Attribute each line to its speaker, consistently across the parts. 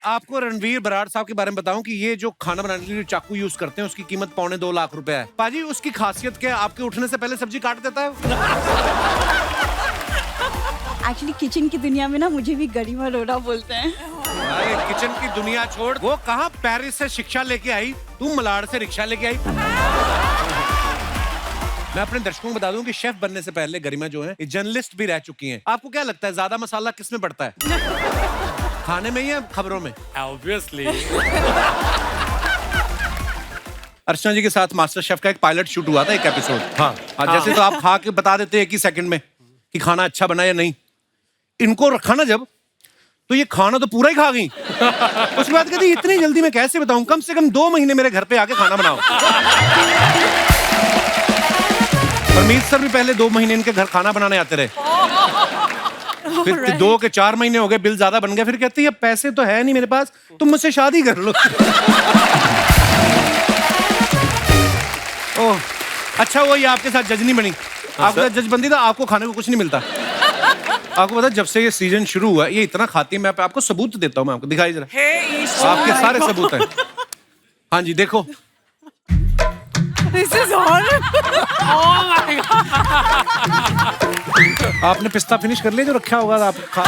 Speaker 1: आपको रणवीर बराड़ साहब के बारे में बताऊं कि ये जो खाना बनाने के लिए चाकू यूज करते हैं उसकी कीमत 2.25 लाख रुपए है। पाजी उसकी खासियत क्या है? आपके उठने से पहले सब्जी काट देता है।
Speaker 2: एक्चुअली किचन की दुनिया में ना मुझे भी गरिमा अरोड़ा बोलते हैं।
Speaker 1: अरे किचन की दुनिया छोड़, वो कहाँ पेरिस से शिक्षा लेके आई, तू मलाड से रिक्शा लेके आई। मैं अपने दर्शकों को बता दूं कि शेफ बनने से पहले गरिमा जो है जर्नलिस्ट भी रह चुकी हैं। आपको क्या लगता है ज्यादा मसाला किस में पड़ता है, खाने में या खबरों में?
Speaker 3: Obviously.
Speaker 1: अर्चना जी के साथ मास्टर शेफ का एक पायलट शूट हुआ था, एक एपिसोड। हाँ, जैसे तो आप खा के बता देते एक ही सेकंड में कि खाना अच्छा बना या नहीं। इनको रखा ना जब, तो ये खाना तो पूरा ही खा गई। उसके बाद कहती इतनी जल्दी मैं कैसे बताऊं, कम से कम 2 महीने मेरे घर पे आके खाना बनाओ। परमीत सर भी पहले 2 महीने इनके घर खाना बनाने आते रहे, फिर 2 के 4 महीने हो गए, बिल ज्यादा बन गया, फिर कहती है पैसे तो है नहीं मेरे पास, तुम मुझसे शादी कर लो। ओह अच्छा, वो ये आपके साथ जज नहीं बनी। आपके साथ जज बनती तो आपको खाने को कुछ नहीं मिलता। आपको पता जब से ये सीजन शुरू हुआ ये इतना खाती है, मैं आपको सबूत देता हूँ, मैं आपको दिखाई जरा। आपके सारे सबूत हैं। हाँ जी देखो।
Speaker 4: This is horrible.
Speaker 3: Oh my God.
Speaker 1: आपने पिस्ता फिनिश कर लिया जो रखा होगा आप खा।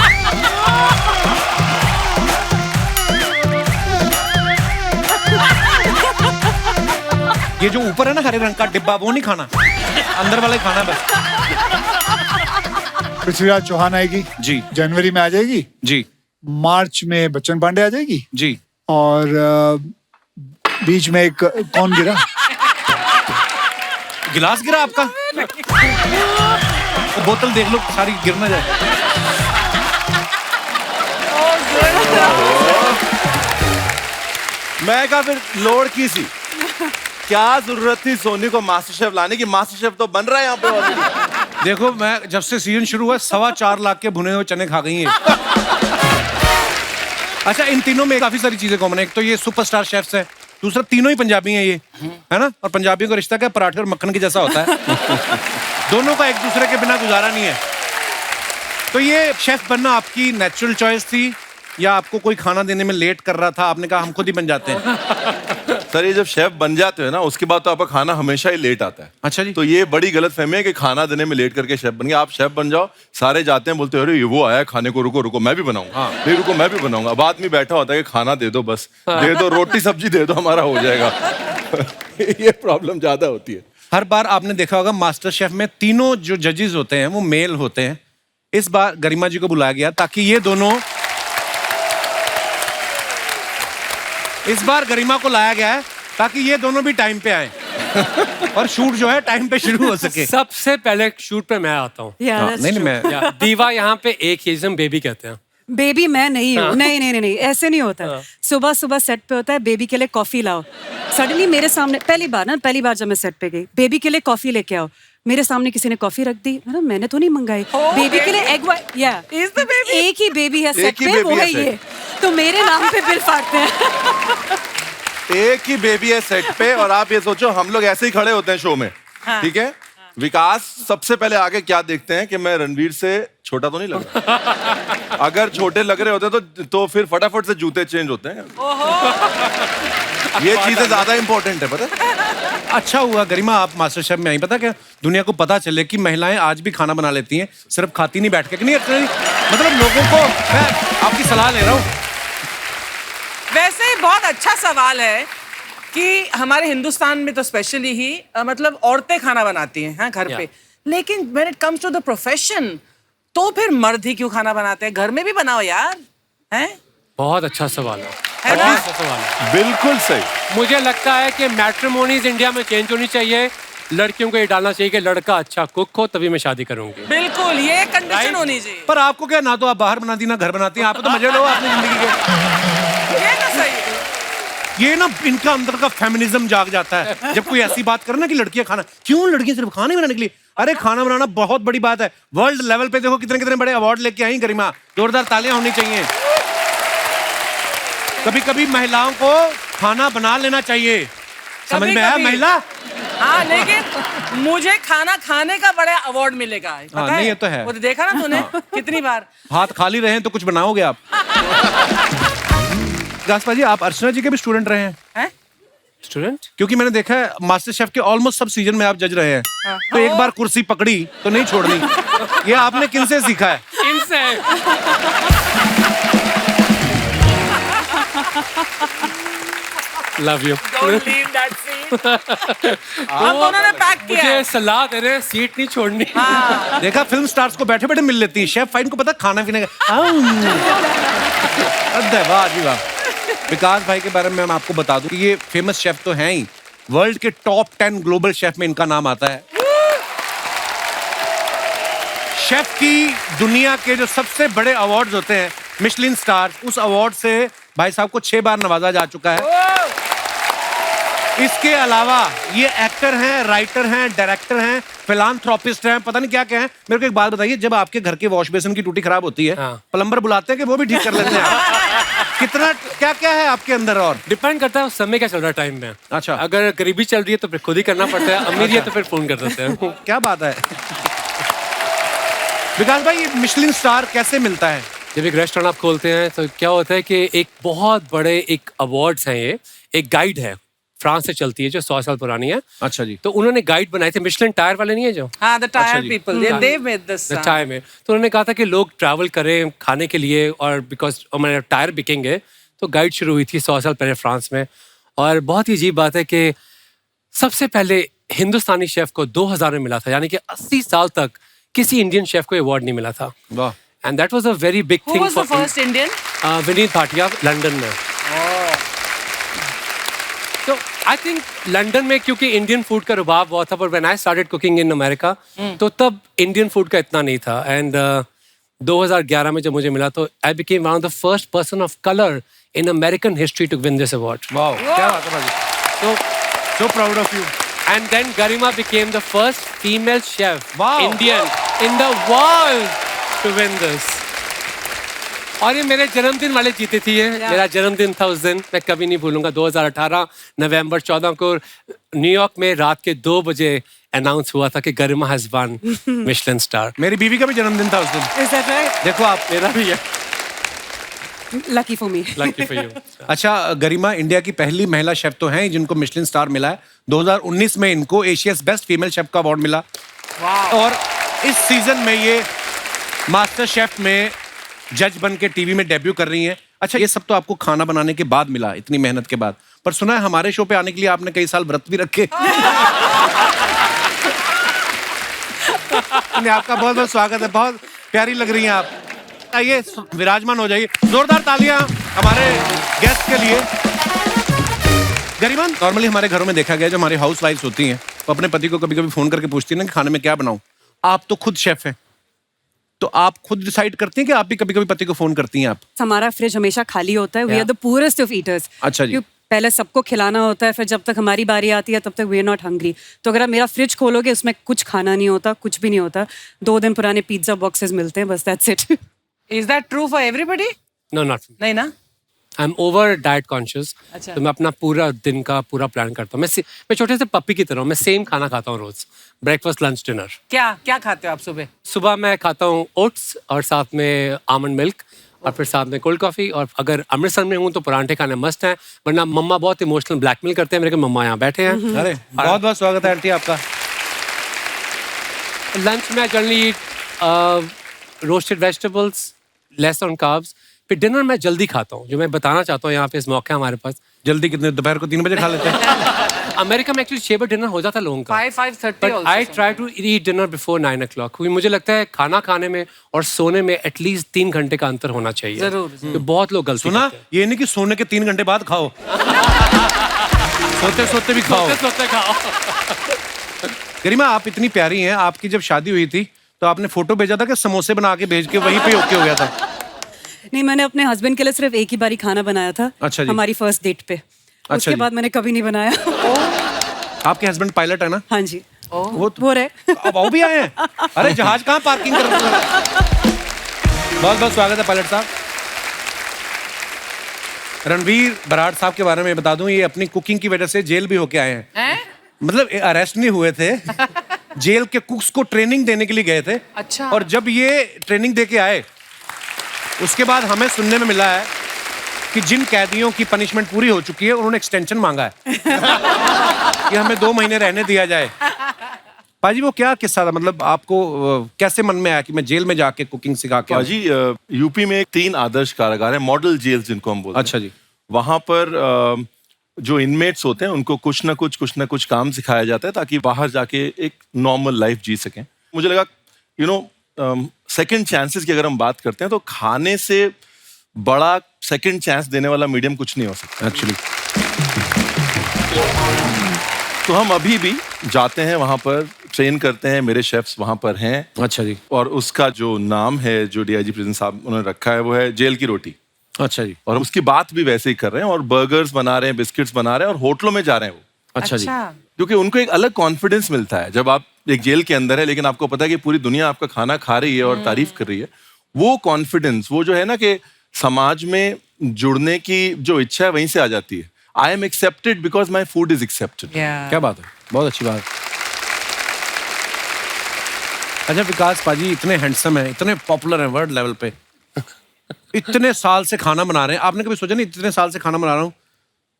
Speaker 1: ये जो ऊपर है ना हरे रंग का डिब्बा, वो नहीं खाना, अंदर वाला ही खाना बस।
Speaker 5: पृथ्वीराज चौहान आएगी
Speaker 1: जी,
Speaker 5: जनवरी में आ जाएगी
Speaker 1: जी,
Speaker 5: मार्च में बच्चन पांडे आ जाएगी
Speaker 1: जी,
Speaker 5: और बीच में एक कौन गिरा,
Speaker 1: गिलास गिरा आपका। वो बोतल देख लो सारी गिर ना जाए।
Speaker 6: मैं कहा फिर लोड की सी, क्या जरूरत थी सोनी को मास्टर शेफ लाने की, मास्टर शेफ तो बन रहा है यहाँ पे ऑलरेडी।
Speaker 1: देखो मैं जब से सीजन शुरू हुआ 4.25 लाख के भुने हुए चने खा गई हैं। अच्छा इन तीनों में काफी सारी चीजें कॉमन है। एक तो ये सुपरस्टार शेफ्स हैं, दूसरा तीनों ही पंजाबी हैं ये, है ना, और पंजाबियों का रिश्ता क्या पराठे और मक्खन के जैसा होता है। दोनों का एक दूसरे के बिना गुजारा नहीं है। तो ये शेफ बनना आपकी नेचुरल चॉइस थी या आपको कोई खाना देने में लेट कर रहा था, आपने कहा हम खुद ही बन जाते हैं?
Speaker 6: सर ये जब शेफ बन जाते हो ना उसके बाद तो आपका खाना हमेशा ही लेट आता है।
Speaker 1: अच्छा जी।
Speaker 6: तो ये बड़ी गलत फहमी है कि खाना देने में लेट करके शेफ बन गया। आप शेफ बन जाओ, सारे जाते हैं बोलते हैं अरे ये वो आया खाने को, रुको रुको मैं भी बनाऊंगा।
Speaker 1: हाँ।
Speaker 6: नहीं रुको मैं भी बनाऊंगा। अब आदमी बैठा होता है कि खाना दे दो, बस दे दो, रोटी सब्जी दे दो, हमारा हो जाएगा। ये प्रॉब्लम ज्यादा होती है।
Speaker 1: हर बार आपने देखा होगा मास्टर शेफ में तीनों जो जजेस होते हैं वो मेल होते हैं। इस बार गरिमा जी को बुलाया गया ताकि ये दोनों, इस बार गरिमा को लाया गया है ताकि ये दोनों भी टाइम पे आए और शूट जो है टाइम पे शुरू हो सके।
Speaker 3: सबसे पहले शूट पे मैं आता हूँ।
Speaker 1: नहीं मैं
Speaker 3: दीवा यहाँ पे एक ही जिसम बेबी कहते हैं।
Speaker 4: बेबी मैं नहीं हूँ, नहीं नहीं नहीं ऐसे नहीं होता। सुबह सुबह सेट पे होता है बेबी के लिए कॉफी लाओ, सडनली मेरे सामने पहली बार जब मैं सेट पे गई बेबी के लिए कॉफी लेके आओ, मेरे सामने किसी ने कॉफी रख दी, है ना, मैंने तो नहीं मंगाई। बेबी के लिए एग व्हाइट, या एक ही बेबी है सेट पे, वो है ये, तो मेरे नाम पे बिल फाड़ते हैं।
Speaker 6: एक ही बेबी है सेट पे और आप ये सोचो हम लोग ऐसे ही खड़े होते हैं शो में, ठीक है, विकास सबसे पहले आगे क्या देखते हैं कि मैं रणवीर से छोटा तो नहीं लग रहा। अगर छोटे लग रहे होते तो फिर फटाफट से जूते चेंज होते हैं। ये चीजें ज्यादा इंपॉर्टेंट है, पता है?
Speaker 1: अच्छा हुआ गरिमा आप मास्टर शेफ में आई, पता क्या दुनिया को पता चले कि महिलाएं आज भी खाना बना लेती हैं, सिर्फ खाती नहीं बैठ के। नहीं मतलब लोगों को, मैं आपकी सलाह ले रहा हूँ।
Speaker 7: वैसे ही बहुत अच्छा सवाल है कि हमारे हिंदुस्तान में तो स्पेशली ही मतलब औरतें खाना बनाती हैं, हाँ, घर पे, लेकिन when it comes to the profession तो फिर मर्द ही क्यों खाना बनाते हैं? घर में भी बनाओ यार, हैं?
Speaker 3: बहुत अच्छा सवाल है,
Speaker 7: है ना?
Speaker 3: बहुत अच्छा सवाल है।
Speaker 6: बिल्कुल सही।
Speaker 3: मुझे लगता है कि मैट्रिमोनीज इंडिया में चेंज होनी चाहिए। लड़कियों को ये डालना चाहिए कि लड़का अच्छा कुक हो तभी मैं शादी करूंगी।
Speaker 7: बिल्कुल ये कंडीशन होनी चाहिए।
Speaker 1: पर आपको क्या, ना तो आप बाहर बनाती ना घर बनाती हैं, आप तो मजे लो अपनी जिंदगी के।
Speaker 7: ये ना सही है।
Speaker 1: ये ना इनका अंदर का फेमिनिज्म जाग जाता है जब कोई ऐसी बात करे ना कि लड़कियां खाना, क्यों लड़कियां सिर्फ खाने बनाने के लिए? अरे खाना बनाना बहुत बड़ी बात है। वर्ल्ड लेवल पे देखो कितने कितने बड़े अवार्ड लेके आई गरिमा, जोरदार तालियां होनी चाहिए। कभी कभी महिलाओं को खाना बना लेना चाहिए, समझ में आया महिला?
Speaker 7: हाँ लेकिन मुझे खाना खाने का बड़ा अवार्ड मिलेगा, पता
Speaker 1: नहीं
Speaker 7: है?
Speaker 1: ये तो है।
Speaker 7: वो देखा ना तूने कितनी बार।
Speaker 1: हाथ खाली रहे तो कुछ बनाओगे आप। विकास पाजी, आप अर्चना जी के भी स्टूडेंट रहे हैं?
Speaker 7: हैं?
Speaker 3: स्टूडेंट?
Speaker 1: क्योंकि मैंने देखा है मास्टर शेफ के ऑलमोस्ट सब सीजन में आप जज रहे हैं, तो एक बार कुर्सी पकड़ी तो नहीं छोड़नी। ये आपने किनसे सीखा है?
Speaker 3: इनसे। Love you.
Speaker 7: Don't leave that seat. अब उन्होंने पैक किया
Speaker 3: मुझे
Speaker 7: है।
Speaker 3: सलाह दे रहे हैं सीट नहीं छोड़नी।
Speaker 1: देखा, फिल्म स्टार्स को बैठे बैठे मिल लेती है, शेफ फाइन को पता खाना पीने का। वाह जी वाह। विकास भाई के बारे में मैं आपको बता दूं कि ये फेमस शेफ तो हैं ही, वर्ल्ड के टॉप 10 ग्लोबल शेफ में इनका नाम आता है। शेफ की दुनिया के जो सबसे बड़े अवार्ड्स होते हैं, मिशलिन स्टार, उस अवार्ड से भाई साहब को 6 बार नवाजा जा चुका है। इसके अलावा ये एक्टर हैं, राइटर हैं, डायरेक्टर हैं, फिलांथ्रोपिस्ट हैं, पता नहीं क्या क्या हैं। मेरे को एक बात बताइए, जब आपके घर के वॉश बेसिन की टूटी खराब होती है,
Speaker 3: हाँ।
Speaker 1: प्लम्बर बुलाते हैं कि वो भी ठीक कर लेते हैं? कितना क्या क्या है आपके अंदर? और
Speaker 3: डिपेंड करता है उस समय क्या चल रहा है टाइम में।
Speaker 1: अच्छा।
Speaker 3: अगर गरीबी चल रही है तो फिर खुद ही करना पड़ता है, अमीर है तो फिर फोन कर देते हैं।
Speaker 1: क्या बात है विकास भाई, ये मिशलिन स्टार कैसे मिलता है?
Speaker 3: जब एक रेस्टोरेंट आप खोलते हैं तो क्या होता है कि एक बहुत बड़े एक अवार्ड्स हैं, ये एक गाइड है, फ्रांस से चलती है, जो 100 साल पुरानी है।
Speaker 1: अच्छा जी।
Speaker 3: तो उन्होंने गाइड बनाए थे, मिशलिन टायर वाले नहीं है जो,
Speaker 7: हाँ, the
Speaker 1: अच्छा
Speaker 7: tired
Speaker 1: जी।
Speaker 7: people. They made this.
Speaker 3: Tyre में। तो उन्होंने कहा था कि लोग ट्रैवल करें खाने के लिए, और बिकॉज हमारे टायर बिकेंगे, तो गाइड शुरू हुई थी 100 साल पहले फ्रांस में। और बहुत ही अजीब बात है कि सबसे पहले हिंदुस्तानी शेफ को 2000 में मिला था, यानी कि 80 साल तक किसी इंडियन शेफ को अवार्ड नहीं मिला था।
Speaker 1: वाह।
Speaker 3: And that was a very big
Speaker 7: Who
Speaker 3: thing
Speaker 7: was the first Indian?
Speaker 3: Vineet Bhatia, London में। तो आई थिंक लंदन में क्योंकि इंडियन फूड का रुबाब बहुत था, पर when I started cooking in America तो तब इंडियन फूड का इतना नहीं था। एंड 2011 में जब मुझे मिला तो I became one of the first person of colour in American history to win this award.
Speaker 1: वाह, क्या बात है भाई, so proud of you.
Speaker 3: And then Garima became the first female chef,
Speaker 1: Wow.
Speaker 3: Indian, in the world to win this. और ये मेरे जन्मदिन वाले जीते थी ये। मेरा जन्मदिन था उस दिन, मैं कभी नहीं भूलूंगा। 2018 नवंबर 14 को न्यूयॉर्क में रात के 2 बजे अनाउंस हुआ था कि गरिमा हैज वन मिशलिन स्टार।
Speaker 1: मेरी बीवी का भी जन्मदिन था उस दिन।
Speaker 4: Is that right?
Speaker 1: देखो आप,
Speaker 3: मेरा भी है।
Speaker 4: Lucky for me.
Speaker 3: Lucky for you.
Speaker 1: अच्छा, गरिमा इंडिया की पहली महिला शेफ तो हैं जिनको मिशलिन स्टार मिला है। 2019 में इनको एशियाज बेस्ट फीमेल शेफ का अवार्ड मिला। और इस सीजन में ये मास्टर शेफ में जज बन के टीवी में डेब्यू कर रही हैं। अच्छा, ये सब तो आपको खाना बनाने के बाद मिला, इतनी मेहनत के बाद, पर सुना है हमारे शो पे आने के लिए आपने कई साल व्रत भी रखे। आपका बहुत बहुत स्वागत है, बहुत प्यारी लग रही हैं आप। आइए विराजमान हो जाइए, जोरदार तालियां हमारे गेस्ट के लिए। गरिमा, नॉर्मली हमारे घरों में देखा गया जो हमारी हाउस वाइफ्स होती हैं वो अपने पति को कभी कभी फोन करके पूछती हैं कि खाने में क्या बनाऊं। आप तो खुद शेफ हैं, तो आप खुद डिसाइड करती हैं कि आप भी कभी कभी पति को फोन करती हैं? आप,
Speaker 4: हमारा फ्रिज हमेशा खाली होता है। We are the poorest of eaters.
Speaker 1: अच्छा जी।
Speaker 4: पहले सबको खिलाना होता है, फिर जब तक हमारी बारी आती है तब तक वी आर नॉट हंग्री। तो अगर आप मेरा फ्रिज खोलोगे उसमें कुछ खाना नहीं होता, कुछ भी नहीं होता। 2 दिन पुराने पिज्जा बॉक्सेस मिलते हैं, बस that's it.
Speaker 7: Is that true for everybody?
Speaker 3: No, not for me.
Speaker 7: नहीं ना?
Speaker 3: I'm over diet conscious.
Speaker 7: अच्छा।
Speaker 3: तो मैं अपना पूरा दिन का पूरा प्लान करता हूँ। मैं छोटे से पप्पी की तरह हूँ। मैं सेम खाना खाता हूँ रोज, ब्रेकफास्ट, लंच, डिनर।
Speaker 7: क्या खाते हो आप सुबह?
Speaker 3: सुबह मैं खाता हूँ ओट्स और साथ में आमंड मिल्क, और फिर साथ में कोल्ड कॉफी। और अगर अमृतसर में हूँ तो परांठे खाने मस्ट हैं, वरना मम्मा बहुत इमोशनल ब्लैकमेल करते हैं मेरे को। मम्मा यहाँ बैठे हैं।
Speaker 1: अरे बहुत बहुत स्वागत है आंटी आपका।
Speaker 3: लंच में generally roasted vegetables, less on carbs. फिर डिनर मैं जल्दी खाता हूँ, जो मैं बताना चाहता हूँ यहाँ पे इस मौके हमारे पास।
Speaker 1: जल्दी कितने? दोपहर को 3 बजे खा लेते हैं?
Speaker 3: अमेरिका में एक्चुअली 6 बजे डिनर हो जाता है लोगों का।
Speaker 7: 5:30
Speaker 3: but
Speaker 7: also
Speaker 3: I
Speaker 7: sometimes.
Speaker 3: Try to eat dinner before 9 o'clock, क्योंकि मुझे लगता है खाना खाने में और सोने में एटलीस्ट 3 घंटे का अंतर होना चाहिए।
Speaker 7: जरूर।
Speaker 3: तो बहुत लोग गलती
Speaker 1: सुना,
Speaker 3: करते हैं।
Speaker 1: ये नहीं कि सोने के 3 घंटे बाद खाओ, सोते सोते भी खाओ।
Speaker 3: सोते खाओ।
Speaker 1: गरिमा, आप इतनी प्यारी हैं, आपकी जब शादी हुई थी तो आपने फोटो भेजा था कि समोसे बना के भेज के वहीं पे ओके हो गया था?
Speaker 4: नहीं, मैंने अपने हस्बैंड के लिए सिर्फ एक ही बारी खाना बनाया था।
Speaker 1: अच्छा जी।
Speaker 4: हमारी फर्स्ट डेट पे। उसके
Speaker 1: जी।
Speaker 4: बाद मैंने कभी नहीं बनाया।
Speaker 1: आपके हस्बैंड पायलट है ना?
Speaker 4: हाँ जी।
Speaker 1: वो
Speaker 4: रहे।
Speaker 1: अब वो भी आए हैं? अरे जहाज कहाँ पार्किंग कर रहे हैं? बहुत बहुत स्वागत है पायलट साहब। रणवीर बराड़ साहब के बारे में बता दूं, ये अपनी कुकिंग की वजह से जेल भी होके आए हैं।
Speaker 7: हैं?
Speaker 1: मतलब अरेस्ट नहीं हुए थे, जेल के कुक्स को ट्रेनिंग देने के लिए गए थे।
Speaker 7: अच्छा।
Speaker 1: और जब ये ट्रेनिंग दे के आए, उसके बाद हमें सुनने में मिला है कि जिन कैदियों की पनिशमेंट पूरी हो चुकी है उन्होंने एक्सटेंशन मांगा है कि हमें 2 महीने रहने दिया जाए। पाजी वो क्या किस्सा था, मतलब आपको कैसे मन में आया कि मैं जेल में जाके कुकिंग सिखा के आऊं?
Speaker 6: पाजी यूपी में 3 आदर्श कारागार है, मॉडल जेल जिनको हम बोलते हैं।
Speaker 1: अच्छा जी।
Speaker 6: वहां पर जो इनमेट्स होते हैं उनको कुछ ना कुछ काम सिखाया जाता है ताकि बाहर जाके एक नॉर्मल लाइफ जी सकें। मुझे लगा सेकंड चांसेस की अगर हम बात करते हैं तो खाने से बड़ा सेकंड चांस देने वाला मीडियम कुछ नहीं हो सकता
Speaker 1: एक्चुअली।
Speaker 6: तो हम अभी भी जाते हैं वहां पर, ट्रेन करते हैं, मेरे शेफ्स वहां पर हैं।
Speaker 1: अच्छा जी।
Speaker 6: और उसका जो नाम है जो डीआईजी प्रिजन साहब उन्होंने रखा है वो है जेल की रोटी।
Speaker 1: अच्छा जी।
Speaker 6: और उसकी बात भी वैसे ही कर रहे हैं और बर्गर्स बना रहे हैं, बिस्किट्स बना रहे हैं और होटलों में जा रहे हैं वो।
Speaker 1: अच्छा जी।
Speaker 6: क्योंकि उनको एक अलग कॉन्फिडेंस मिलता है जब आप एक जेल के अंदर है लेकिन आपको पता है कि पूरी दुनिया आपका खाना खा रही है और तारीफ कर रही है। वो कॉन्फिडेंस, वो जो है ना कि समाज में जुड़ने की जो इच्छा है वहीं से आ जाती है। I am accepted because my food is accepted.
Speaker 1: क्या बात है, बहुत अच्छी बात। अच्छा विकास पाजी इतने हैंडसम हैं, इतने पॉपुलर हैं वर्ल्ड लेवल पे, इतने साल से खाना बना रहे हैं, आपने कभी सोचा नहीं इतने साल से खाना बना रहा हूँ,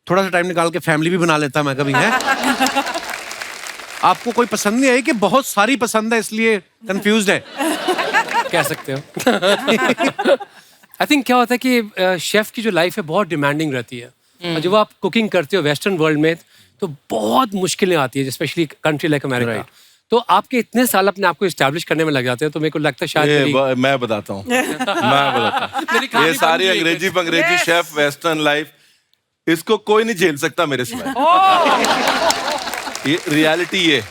Speaker 1: थोड़ा सा टाइम निकाल के फैमिली भी बना लेता मैं कभी, है? आपको कोई पसंद नहीं आई कि बहुत सारी पसंद है इसलिए कंफ्यूज्ड है?
Speaker 3: कह सकते हो। आई थिंक क्या होता है कि शेफ की जो लाइफ है बहुत डिमांडिंग रहती है और जब आप कुकिंग करते हो वेस्टर्न वर्ल्ड में तो बहुत मुश्किलें आती है, स्पेशली कंट्री लाइक अमेरिका। तो आपके इतने साल अपने आप को एस्टैब्लिश करने में लग जाते हैं, तो मेरे को लगता है शायद
Speaker 6: मैं बताता हूँ ये सारी अंग्रेजी शेफ वेस्टर्न लाइफ इसको कोई नहीं झेल सकता मेरे सिवाय। ये रियलिटी ये,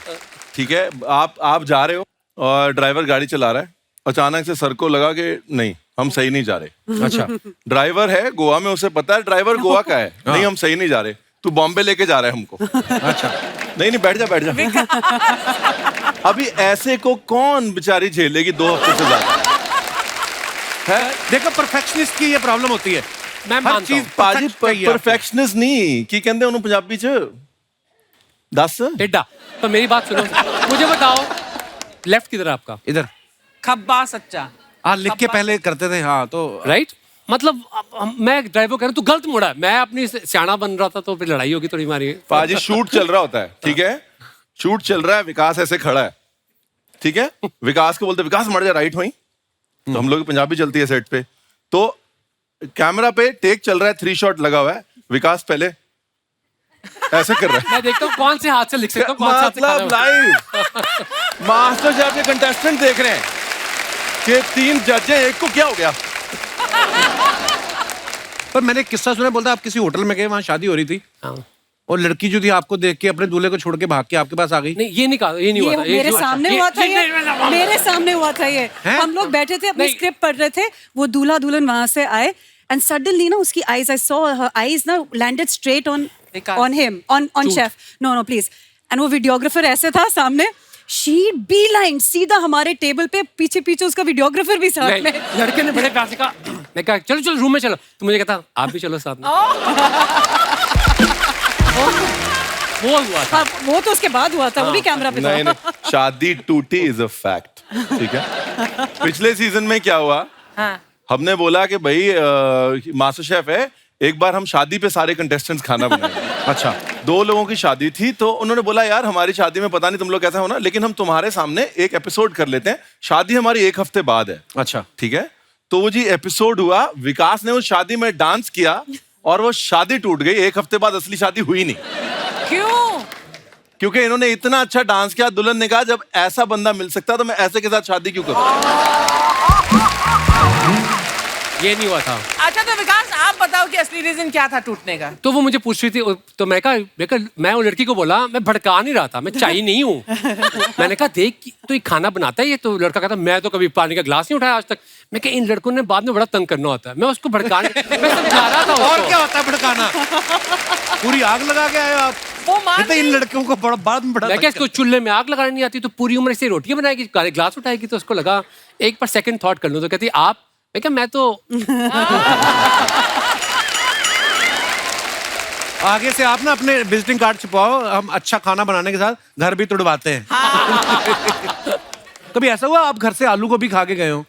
Speaker 6: ठीक है? आप जा रहे हो और ड्राइवर गाड़ी चला रहा है, अचानक से सर को लगा कि नहीं हम सही नहीं जा रहे। अच्छा, ड्राइवर है गोवा में, उसे पता है ड्राइवर गोवा का है, नहीं हम सही नहीं जा रहे, तू बॉम्बे लेके जा रहा है हमको। अच्छा, नहीं बैठ जा। अभी ऐसे को कौन बेचारी झेलेगी 2 हफ्ते से ज्यादा?
Speaker 1: देखो परफेक्शनिस्ट की ये प्रॉब्लम होती है।
Speaker 3: मैं मानता हूं
Speaker 6: पाजी परफेक्शनिस्ट नहीं की कहते उन्होंने पंजाबी च 10
Speaker 3: टेढ़ा। तो मेरी बात सुनो, मुझे बताओ लेफ्ट किधर है आपका?
Speaker 1: इधर
Speaker 7: खब्बा सच्चा।
Speaker 1: हाँ, लिख के पहले करते थे। हाँ तो
Speaker 3: राइट, मतलब मैं ड्राइवर कह रहा हूं तू गलत मुड़ा है, मैं अपनी सियाना बन रहा था तो फिर लड़ाई होगी थोड़ी हमारी।
Speaker 6: पाजी शूट चल रहा होता है, ठीक है? शूट चल रहा है, विकास ऐसे खड़ा है, ठीक है? विकास को बोलते विकास मर जा राइट हुई, तो हम लोग पंजाबी चलती है सेट पे, तो कैमरा पे टेक चल रहा है, 3 शॉट लगा हुआ है, विकास पहले ऐसे कर रहा है।
Speaker 3: मैं देखता हूँ कौन से हाथ से लिख सकता हूँ, कौन से हाथ से
Speaker 6: मतलब लाइव मास्टर शेफ के कंटेस्टेंट देख रहे हैं कि 3 जज हैं, एक को क्या हो गया?
Speaker 1: पर मैंने एक किस्सा सुना, बोलता आप किसी होटल में गए, वहां शादी हो रही थी और लड़की जो थी आपको देख के अपने दूल्हे को छोड़ के भाग के आपके पास आ गई।
Speaker 3: नहीं ये नहीं कहा, ये नहीं हुआ था।
Speaker 4: मेरे सामने हुआ था ये, मेरे सामने हुआ था ये। हम लोग बैठे थे अपनी स्क्रिप्ट पढ़ रहे थे, वो दूल्हा दुल्हन वहां से आए एंड सडनली ना उसकी eyes, I saw her eyes ना landed straight on him, on chef. No please. And वो वीडियोग्राफर ऐसे था सामने, शी बी लाइन सीधा हमारे टेबल पे, पीछे उसका वीडियोग्राफर भी साथ में।
Speaker 3: लड़के ने बड़े प्यार से कहा, मैं कहा चलो रूम में चलो, तो मुझे कहता आप भी चलो साथ में। वो हुआ था।
Speaker 4: वो तो उसके बाद हुआ था, वो भी कैमरा पे था।
Speaker 6: नहीं, शादी टूटी इज अ फैक्ट, ठीक है? पिछले सीजन में क्या हुआ, हमने बोला कि भाई मास्टर शेफ है, एक बार हम शादी पे सारे कंटेस्टेंट्स खाना बनाएंगे। अच्छा, 2 लोगों की शादी थी, तो उन्होंने बोला यार हमारी शादी में पता नहीं तुम लोग कैसा होना, लेकिन हम तुम्हारे सामने एक एपिसोड कर लेते हैं, शादी हमारी 1 हफ्ते बाद है। अच्छा, ठीक है? तो वो जी एपिसोड हुआ, विकास ने उस शादी में डांस किया और वो शादी टूट गई। 1 हफ्ते बाद असली शादी हुई नहीं।
Speaker 7: क्यों?
Speaker 6: क्योंकि इन्होंने इतना अच्छा डांस किया, दुल्हन ने कहा जब ऐसा बंदा मिल सकता तो मैं ऐसे के साथ शादी क्यों करूं?
Speaker 3: ये नहीं हुआ था।
Speaker 7: अच्छा तो विकास आप बताओ कि असली रीजन क्या था टूटने का?
Speaker 3: तो वो मुझे पूछ रही थी, तो मैं वो लड़की को बोला, मैं भड़का नहीं रहा था, मैं चाहिए नहीं हूँ। मैंने कहा देख तो ये खाना बनाता है ये, तो लड़का कहता मैं तो कभी पानी का गिलास नहीं उठाया आज तक। मैं कहा इन लड़कों ने बाद में बड़ा तंग करना होता है, मैं उसको भड़काने मैं समझा रहा था।
Speaker 1: और क्या होता है भड़काना? पूरी आग लगा के आए आप।
Speaker 7: वो मान
Speaker 1: इन लड़कियों को बड़ा बाद में बड़ा
Speaker 3: मैं क्या इसको चूल्हे में आग लगानी नहीं आती, तो पूरी उम्र से रोटियां बनाएगी, गिलास उठाएगी। तो उसको लगा एक बार सेकंड थॉट कर लूं, तो कहती आप, मैं क्या मैं तो
Speaker 1: आगे से आप ना अपने विजिटिंग कार्ड छुपाओ, हम अच्छा खाना बनाने के साथ घर भी तुड़वाते हैं। कभी ऐसा हुआ आप घर से आलू गोभी खा के गए हो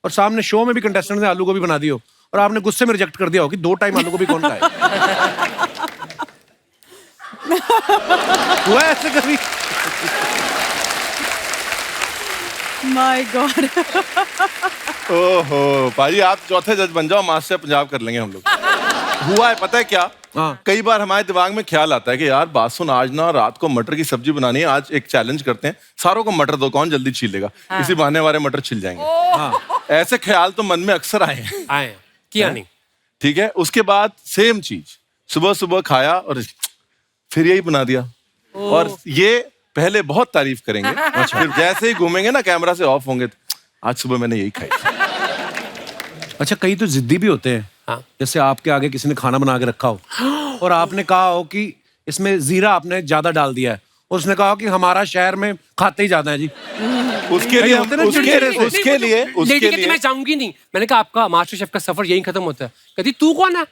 Speaker 1: और सामने शो में भी कंटेस्टेंट ने आलू गोभी बना दी हो और आपने गुस्से में रिजेक्ट कर दिया हो कि 2 टाइम आलू गोभी कौन खाए? हुआ है ऐसे कभी?
Speaker 4: My God.
Speaker 6: ओहो भाई, आप चौथे जज बन जाओ, मास्टर पंजाब कर लेंगे हम लोग। हुआ है, पता है क्या?
Speaker 1: हाँ।
Speaker 6: कई बार हमारे दिमाग में ख्याल आता है कि यार बात सुन, आज ना रात को मटर की सब्जी बनानी है, आज एक चैलेंज करते हैं, सारों को मटर दो, कौन जल्दी छील लेगा। इसी बहाने हमारे मटर छिल जाएंगे। हाँ। ऐसे ख्याल तो मन में अक्सर आए हैं।
Speaker 3: आए किया नहीं।
Speaker 6: ठीक है, उसके बाद सेम चीज सुबह सुबह खाया और फिर यही बना दिया। और ये पहले बहुत तारीफ करेंगे, फिर जैसे ही घूमेंगे ना कैमरा से ऑफ होंगे, आज सुबह मैंने यही खाई।
Speaker 1: अच्छा, कई तो जिद्दी भी होते हैं।
Speaker 3: हाँ।
Speaker 1: जैसे आपके आगे किसी ने खाना बना के रखा हो और आपने कहा हो कि इसमें जीरा आपने ज्यादा डाल दिया है, उसने कहा कि हमारा शहर में खाते ही ज्यादा है जी।
Speaker 6: उसके लिए
Speaker 1: होते ना
Speaker 6: उसके
Speaker 3: लेडी कहती
Speaker 6: लिए
Speaker 3: मैं जाऊंगी नहीं। मैंने कहा आपका मास्टर शेफ का सफर यहीं खत्म होता है। कहती तू कौन है?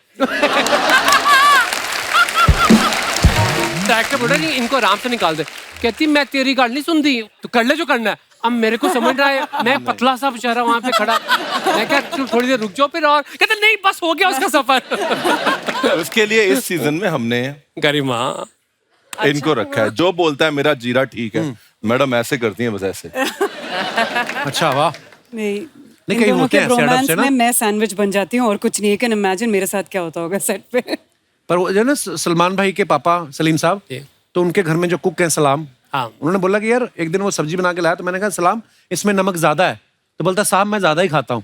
Speaker 3: डायरेक्टर बोल रहा नहीं, इनको आराम से निकाल दे। कहती मैं तेरी गाल नहीं सुनती, तू कर ले जो करना है। अब मेरे को समझ रहा है, मैं पतला सा बेचारा वहां पे खड़ा, मैं क्या थोड़ी देर रुक जाओ फिर। और कहते नहीं बस हो गया उसका सफर।
Speaker 6: उसके लिए इस सीजन में हमने
Speaker 3: गरिमा
Speaker 6: इनको रखा है। जो बोलता है मेरा जीरा ठीक है, मैडम ऐसे करती हैं बस ऐसे।
Speaker 1: अच्छा वाह।
Speaker 4: नहीं,
Speaker 1: नहीं, कहीं होते हैं setup से ना।
Speaker 4: में मैं सैंडविच बन जाती हूँ और कुछ नहीं। कैन इमेजिन मेरे साथ क्या होता होगा सेट पे।
Speaker 1: पर वो जो ना सलमान भाई के पापा सलीम साहब, तो उनके घर में जो कुक हैं सलाम,
Speaker 3: हाँ।
Speaker 1: उन्होंने बोला कि यार एक दिन वो सब्जी बना के लाया, तो मैंने कहा सलाम इसमें नमक ज्यादा है, तो बोलता साहब मैं ज्यादा ही खाता हूँ।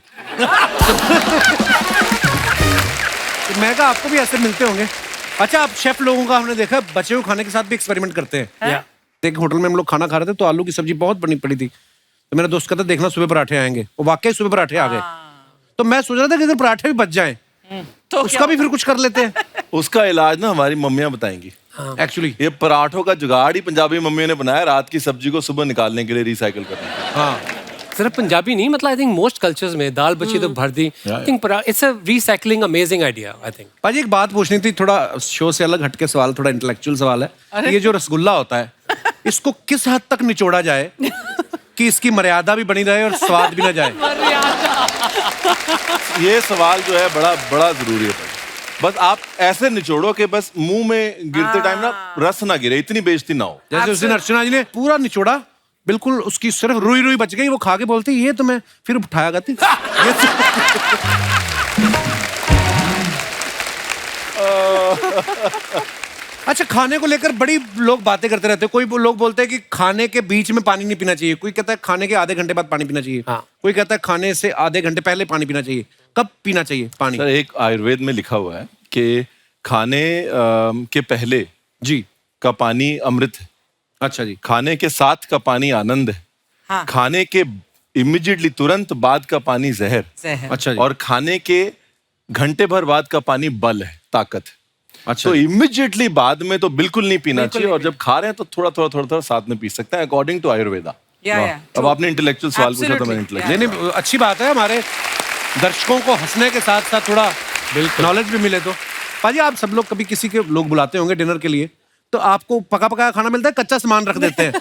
Speaker 1: तो मैं कहा आपको भी ऐसे मिलते होंगे। अच्छा, आप शेफ लोगों का हमने देखा बचे हुए खाने के साथ भी एक्सपेरिमेंट करते हैं। एक होटल में हम लोग खाना खा रहे थे, तो आलू की सब्जी बहुत बनी पड़ी थी, तो मेरा दोस्त कहता देखना सुबह पराठे आएंगे। वो वाकई सुबह पराठे आ गए। तो मैं सोच रहा था कि अगर पराठे भी बच जाएं तो उसका भी फिर कुछ कर लेते हैं।
Speaker 6: उसका इलाज ना हमारी मम्मियां बताएंगी।
Speaker 1: एक्चुअली
Speaker 6: ये पराठों का जुगाड़ ही पंजाबी मम्मियों ने बनाया, रात की सब्जी को सुबह निकालने के लिए रिसाइकिल करना।
Speaker 1: हाँ,
Speaker 3: सिर्फ पंजाबी नहीं, मतलब आई थिंक मोस्ट कल्चर्स में दाल बची तो भर दी। I think it's a recycling amazing idea. I think
Speaker 1: paaji एक बात पूछनी थी, थोड़ा शो से अलग हटके सवाल, थोड़ा इंटेलेक्चुअल सवाल है। ये जो रसगुल्ला होता है, इसको किस हद तक निचोड़ा जाए कि इसकी मर्यादा भी बनी रहे और स्वाद भी ना जाए?
Speaker 6: ये सवाल जो है बड़ा बड़ा जरूरी है। बस आप ऐसे निचोड़ो कि बस मुंह में गिरते टाइम ना रस ना गिरे, इतनी बेइज्जती ना हो। जैसे
Speaker 1: उस दिन अर्चना जी ने पूरा निचोड़ा, बिल्कुल उसकी सिर्फ रुई रुई बच गई, वो खा के बोलती ये तो मैं फिर उठाया करती। अच्छा, खाने को लेकर बड़ी लोग बातें करते रहते हैं। कोई लोग बोलते हैं कि खाने के बीच में पानी नहीं पीना चाहिए, कोई कहता है खाने के आधे घंटे बाद पानी पीना चाहिए, कोई कहता है खाने से आधे घंटे पहले पानी पीना चाहिए। कब पीना चाहिए पानी?
Speaker 6: सर, एक आयुर्वेद में लिखा हुआ है कि खाने के पहले
Speaker 1: जी
Speaker 6: का पानी अमृत है।
Speaker 1: अच्छा जी।
Speaker 6: खाने के साथ का पानी आनंद है।
Speaker 7: हाँ।
Speaker 6: खाने के इमीडिएटली तुरंत बाद का पानी जहर।
Speaker 1: अच्छा जी।
Speaker 6: और खाने के घंटे भर बाद का पानी बल है, ताकत है।
Speaker 1: अच्छा,
Speaker 6: तो इमीडिएटली बाद में तो बिल्कुल नहीं पीना चाहिए, और जब खा रहे हैं तो थोड़ा थोड़ा साथ में पी सकते हैं, अकॉर्डिंग टू आयुर्वेदा। अब आपने इंटेलेक्चुअल सवाल पूछा तो मैं इंटेलेक्चुअल।
Speaker 1: नहीं, अच्छी बात है, हमारे दर्शकों को हंसने के साथ साथ थोड़ा नॉलेज भी मिले। तो पाजी आप सब लोग कभी किसी के लोग बुलाते होंगे डिनर के लिए, तो आपको पका पकाया खाना मिलता है, कच्चा सामान रख देते हैं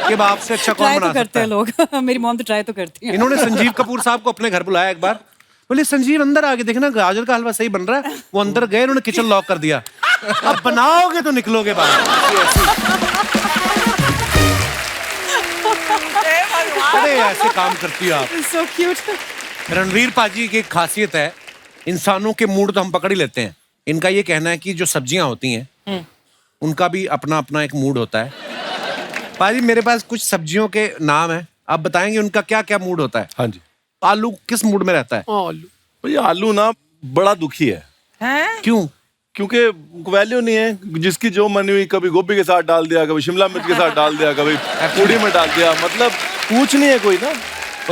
Speaker 1: कि बाप से अच्छा कौन बना
Speaker 4: करते
Speaker 1: सकता
Speaker 4: हैं
Speaker 1: है?
Speaker 4: लोग। मेरी मॉम तो ट्राई तो करती है।
Speaker 1: इन्होंने संजीव कपूर साहब को अपने घर बुलाया एक बार, बोले संजीव अंदर आके देखना गाजर का हलवा सही बन रहा है। वो अंदर गए, उन्होंने किचन लॉक कर दिया। अब बनाओगे तो निकलोगे बाहर। अरे ऐसे काम करती है आप।
Speaker 4: So cute.
Speaker 1: रणवीर पाजी की एक खासियत है, इंसानों के मूड तो हम पकड़ ही लेते हैं। इनका ये कहना है कि जो सब्जियां होती हैं उनका भी अपना अपना एक मूड होता है। पाजी मेरे पास कुछ सब्जियों के नाम है, आप बताएंगे उनका क्या क्या मूड होता है?
Speaker 6: हाँ जी।
Speaker 1: आलू किस मूड में रहता है?
Speaker 6: भैया आलू ना बड़ा दुखी है।
Speaker 1: क्यों?
Speaker 6: क्योंकि वैल्यू नहीं है, जिसकी जो मनी हुई, कभी गोभी के साथ डाल दिया, कभी शिमला मिर्च के साथ डाल दिया, कभी पूड़ी में डाल दिया, मतलब पूछ नहीं है कोई ना।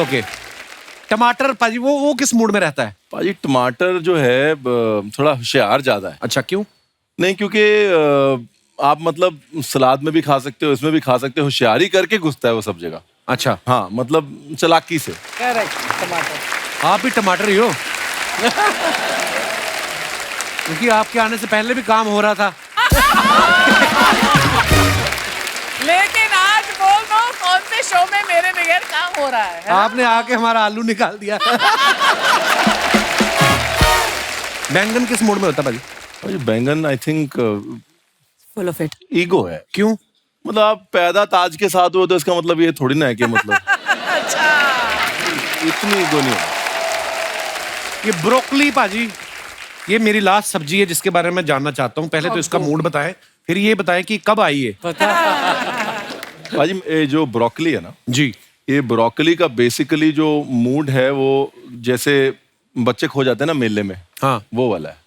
Speaker 1: ओके। टमाटर पाजी वो किस मूड में रहता है?
Speaker 6: पाजी टमाटर जो है थोड़ा होशियार ज्यादा है।
Speaker 1: अच्छा, क्यों?
Speaker 6: नहीं, क्योंकि आप मतलब सलाद में भी खा सकते हो, इसमें भी खा सकते हो, होशियारी करके घुसता है वो सब जगह।
Speaker 1: अच्छा,
Speaker 6: हाँ, मतलब चालाकी से।
Speaker 7: टमाटर।
Speaker 1: आप भी टमाटर ही हो। क्योंकि आपके आने से पहले भी काम हो रहा था।
Speaker 7: लेकिन आज बोल दो कौन से शो में मेरे बगैर काम हो रहा है?
Speaker 1: आपने आके हमारा आलू निकाल दिया। बैंगन किस मूड में होता है भाजी?
Speaker 6: भाई बैंगन I think
Speaker 4: full of it.
Speaker 6: Ego है।
Speaker 1: क्यों?
Speaker 6: मतलब आप पैदा ताज के साथ हो तो इसका मतलब ये थोड़ी ना है कि मतलब इतनी ईगो नहीं है।
Speaker 1: ये ब्रोकली भाजी, ये मेरी लास्ट सब्जी है जिसके बारे में मैं जानना चाहता हूँ। पहले तो इसका मूड बताएं, फिर ये बताएं कि कब आई है।
Speaker 6: भाजी ये जो ब्रोकली है ना
Speaker 1: जी,
Speaker 6: ये ब्रोकली का बेसिकली जो मूड है वो जैसे बच्चे खो जाते हैं ना मेले में,
Speaker 1: हाँ।
Speaker 6: वो वाला है।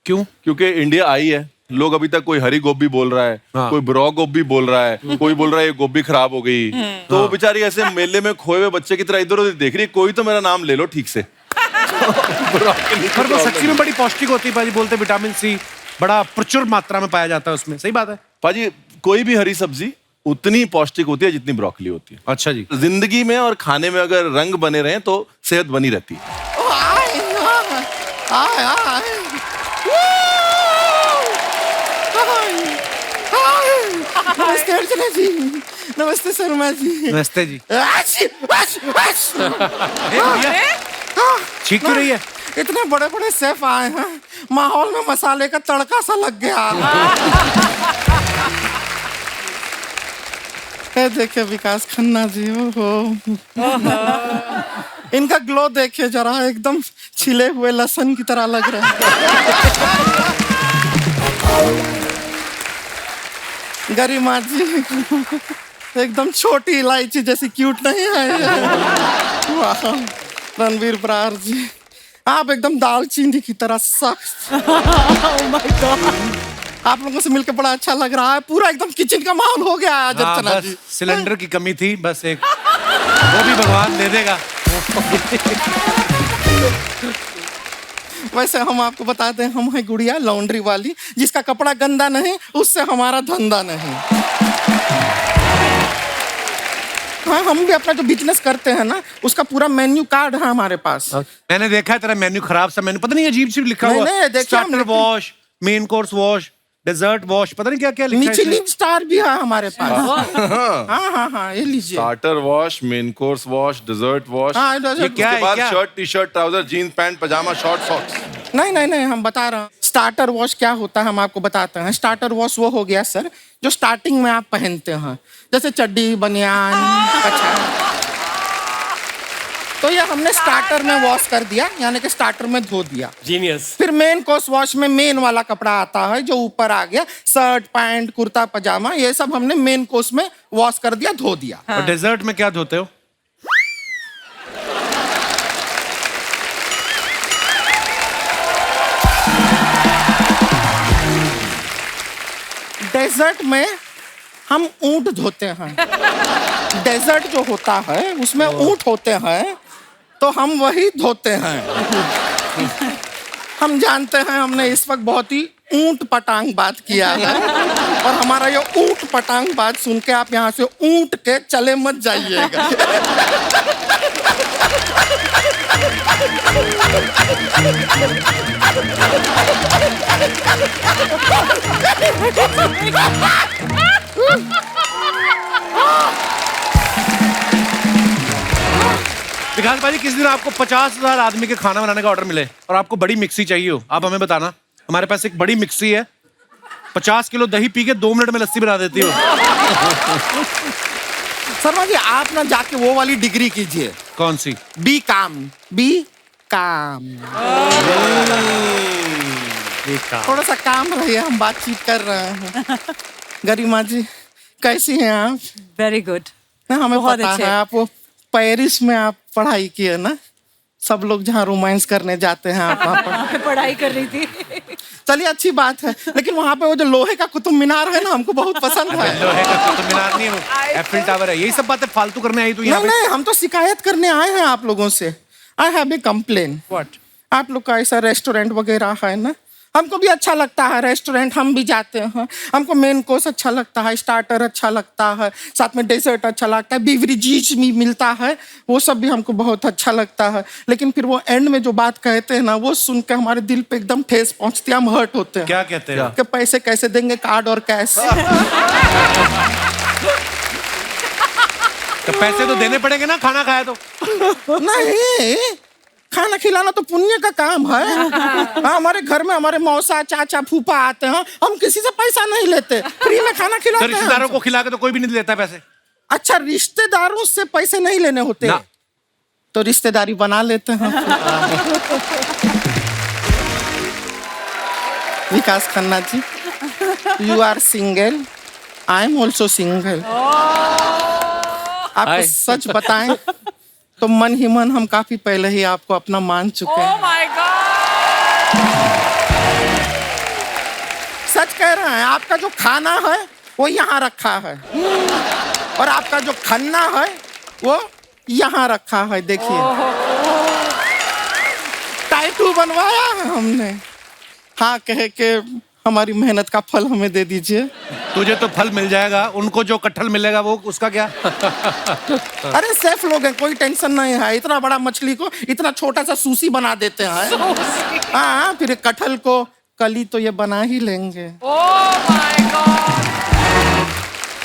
Speaker 1: क्यों?
Speaker 6: क्योंकि इंडिया आई है, लोग अभी तक कोई हरी गोभी बोल रहा है,
Speaker 1: हाँ।
Speaker 6: कोई ब्रो गोभी बोल रहा है, कोई बोल रहा है ये गोभी खराब हो गई। तो वो बेचारी ऐसे मेले में खोए हुए बच्चे की तरह इधर उधर देख रही है, कोई तो मेरा नाम ले लो ठीक से। ब्रोकली
Speaker 1: पर वो सच्ची में बड़ी पौष्टिक होती है भाजी, बोलते विटामिन सी बड़ा प्रचुर मात्रा में पाया जाता है उसमें। सही बात है
Speaker 6: भाजी, कोई भी हरी सब्जी उतनी पौष्टिक होती है जितनी ब्रोकली होती है।
Speaker 1: अच्छा जी।
Speaker 6: जिंदगी में और खाने में अगर रंग बने रहे तो सेहत बनी रहती है।
Speaker 8: नमस्ते अर्चना जी, नमस्ते शर्मा जी।
Speaker 1: नमस्ते जी।
Speaker 8: हाँ,
Speaker 1: ठीक क्यों रही है?
Speaker 8: इतने बड़े बड़े शेफ आए हैं, माहौल में मसाले का तड़का सा लग गया। ये देखिए विकास खन्ना जी, ओहो इनका ग्लो देखिए जरा, एकदम छिले हुए लहसुन की तरह लग रहा है। गरिमा जी एकदम छोटी इलायची जैसी क्यूट नहीं है? वाह। रणवीर बरार जी, आप एकदम दालचीनी की तरह सख्त। आप लोगों से मिलकर बड़ा अच्छा लग रहा है, पूरा एकदम किचन का माहौल हो गया है आज
Speaker 1: हाँ,
Speaker 8: अर्चना
Speaker 1: बस
Speaker 8: जी।
Speaker 1: सिलेंडर की कमी थी, बस एक, वो भी भगवान दे देगा।
Speaker 8: वैसे हम आपको बताते हैं, हम हैं गुड़िया लॉन्ड्री वाली, जिसका कपड़ा गंदा नहीं उससे हमारा धंधा नहीं। हाँ, हम भी अपना जो बिजनेस करते हैं ना उसका पूरा मेन्यू कार्ड है हमारे पास।
Speaker 1: मैंने देखा है तेरा मेन्यू, खराब सा मेन्यू, पता नहीं अजीब सी लिखा
Speaker 8: नहीं,
Speaker 1: हुआ।
Speaker 8: नहीं, देखिए
Speaker 1: स्टार्टर
Speaker 8: हमने-
Speaker 1: wash, main course wash, dessert wash, पता नहीं क्या क्या लिखा है इसमें।
Speaker 8: मिचेलिन स्टार भी है हमारे पास। हाँ हाँ हाँ, ये लीजिए।
Speaker 6: Starter wash, main course wash, dessert wash,
Speaker 8: हाँ,
Speaker 1: ये
Speaker 8: डेजर्ट।
Speaker 1: क्या
Speaker 6: उसके
Speaker 1: है,
Speaker 6: बाद
Speaker 1: क्या?
Speaker 6: Shirt, T shirt, trouser, jeans, pant, pajama, short, socks.
Speaker 8: नहीं नहीं नहीं, हम बता रहे हैं स्टार्टर वॉश क्या होता है, हम आपको बताते हैं। स्टार्टर वॉश वो हो गया सर जो स्टार्टिंग में आप पहनते हैं, जैसे चड्डी, बनियान, कच्छा। तो ये हमने स्टार्टर में वॉश कर दिया, यानी कि स्टार्टर में धो दिया।
Speaker 3: जीनियस।
Speaker 8: फिर मेन कोर्स वॉश में मेन वाला कपड़ा आता है जो ऊपर आ गया, शर्ट, पैंट, कुर्ता, पजामा, ये सब हमने मेन कोर्स में वॉश कर दिया, धो दिया।
Speaker 1: और डेजर्ट में क्या धोते हो?
Speaker 8: डेजर्ट में हम ऊंट धोते हैं। डेजर्ट जो होता है उसमें ऊंट होते हैं, तो हम वही धोते हैं। हम जानते हैं हमने इस वक्त बहुत ही ऊंट पटांग बात किया है, और हमारा ये ऊंट पटांग बात सुन के आप यहाँ से ऊंट के चले मत जाइएगा।
Speaker 1: विकास भाजी, किस दिन आपको 50,000 आदमी के खाना बनाने का ऑर्डर मिले और आपको बड़ी मिक्सी चाहिए हो, आप हमें बताना। हमारे पास एक बड़ी मिक्सी है, 50 किलो दही पी के 2 मिनट में लस्सी बना देती हो।
Speaker 8: शर्मा जी, आप ना जाके वो वाली डिग्री कीजिए।
Speaker 1: कौन सी?
Speaker 8: बी काम। थोड़ा सा काम रही है, हम बातचीत कर रहे हैं। गरिमा जी कैसी हैं आप?
Speaker 4: Very good.
Speaker 8: ना हमें
Speaker 4: बहुत
Speaker 8: पता
Speaker 4: अच्छे।
Speaker 8: है आप वो पेरिस में आप पढ़ाई किए ना, सब लोग जहाँ रोमांस करने जाते हैं आप वहाँ पर
Speaker 4: पढ़ाई कर रही थी।
Speaker 8: चलिए अच्छी बात है, लेकिन वहाँ पे वो जो लोहे का कुतुब मीनार है ना, हमको बहुत पसंद है।
Speaker 1: लोहे का कुतुब मीनार नहीं है वो, एफिल टावर है। यही सब बातें फालतू करने आई तू यहाँ
Speaker 8: नहीं
Speaker 1: पे?
Speaker 8: नहीं, हम तो शिकायत करने आए हैं आप लोगों से। I have a complain.
Speaker 1: What?
Speaker 8: आप लोग का ऐसा रेस्टोरेंट वगैरह है ना, हमको भी अच्छा लगता है रेस्टोरेंट, हम भी जाते हैं। हमको मेन कोर्स अच्छा लगता है, स्टार्टर अच्छा लगता है, साथ में डेजर्ट अच्छा लगता है, बेवरेजेस भी मिलता है, वो सब भी हमको बहुत अच्छा लगता है। लेकिन फिर वो एंड में जो बात कहते हैं ना, वो सुन के हमारे दिल पे एकदम ठेस पहुंचती है, हम हर्ट होते हैं।
Speaker 1: क्या कहते हैं?
Speaker 8: कि पैसे कैसे देंगे, कार्ड और कैश?
Speaker 1: तो पैसे तो देने पड़ेंगे ना, खाना खाया तो।
Speaker 8: नहीं, खाना खिलाना तो पुण्य का काम है। हाँ, हमारे घर में हमारे मौसा चाचा फूफा आते हैं, हम किसी से पैसा नहीं लेते, फ्री में खाना
Speaker 1: तो
Speaker 8: खिलाते हैं।
Speaker 1: रिश्तेदारों को खिला के तो कोई भी नहीं लेता पैसे।
Speaker 8: अच्छा, रिश्तेदारों से पैसे नहीं लेने होते
Speaker 1: ना।
Speaker 8: तो रिश्तेदारी बना लेते हैं। Vikas Khanna ji, you are single, I am also single. आपको
Speaker 3: Hi.
Speaker 8: सच बताएं तो मन ही मन हम काफी पहले ही आपको अपना मान चुके हैं।
Speaker 7: Oh my God!
Speaker 8: सच कह रहे हैं, आपका जो खाना है वो यहाँ रखा है और आपका जो खन्ना है वो यहाँ रखा है। देखिए, टाइटू बनवाया है हमने। हाँ कह के हमारी मेहनत का फल हमें दे दीजिए।
Speaker 1: तुझे तो फल मिल जाएगा, उनको जो कटहल मिलेगा वो उसका क्या।
Speaker 8: अरे सेफ लोग हैं, कोई टेंशन नहीं है। इतना बड़ा मछली को इतना छोटा सा सूसी बना देते हैं। हाँ, फिर कटहल को कली तो ये बना ही लेंगे।
Speaker 7: Oh my God!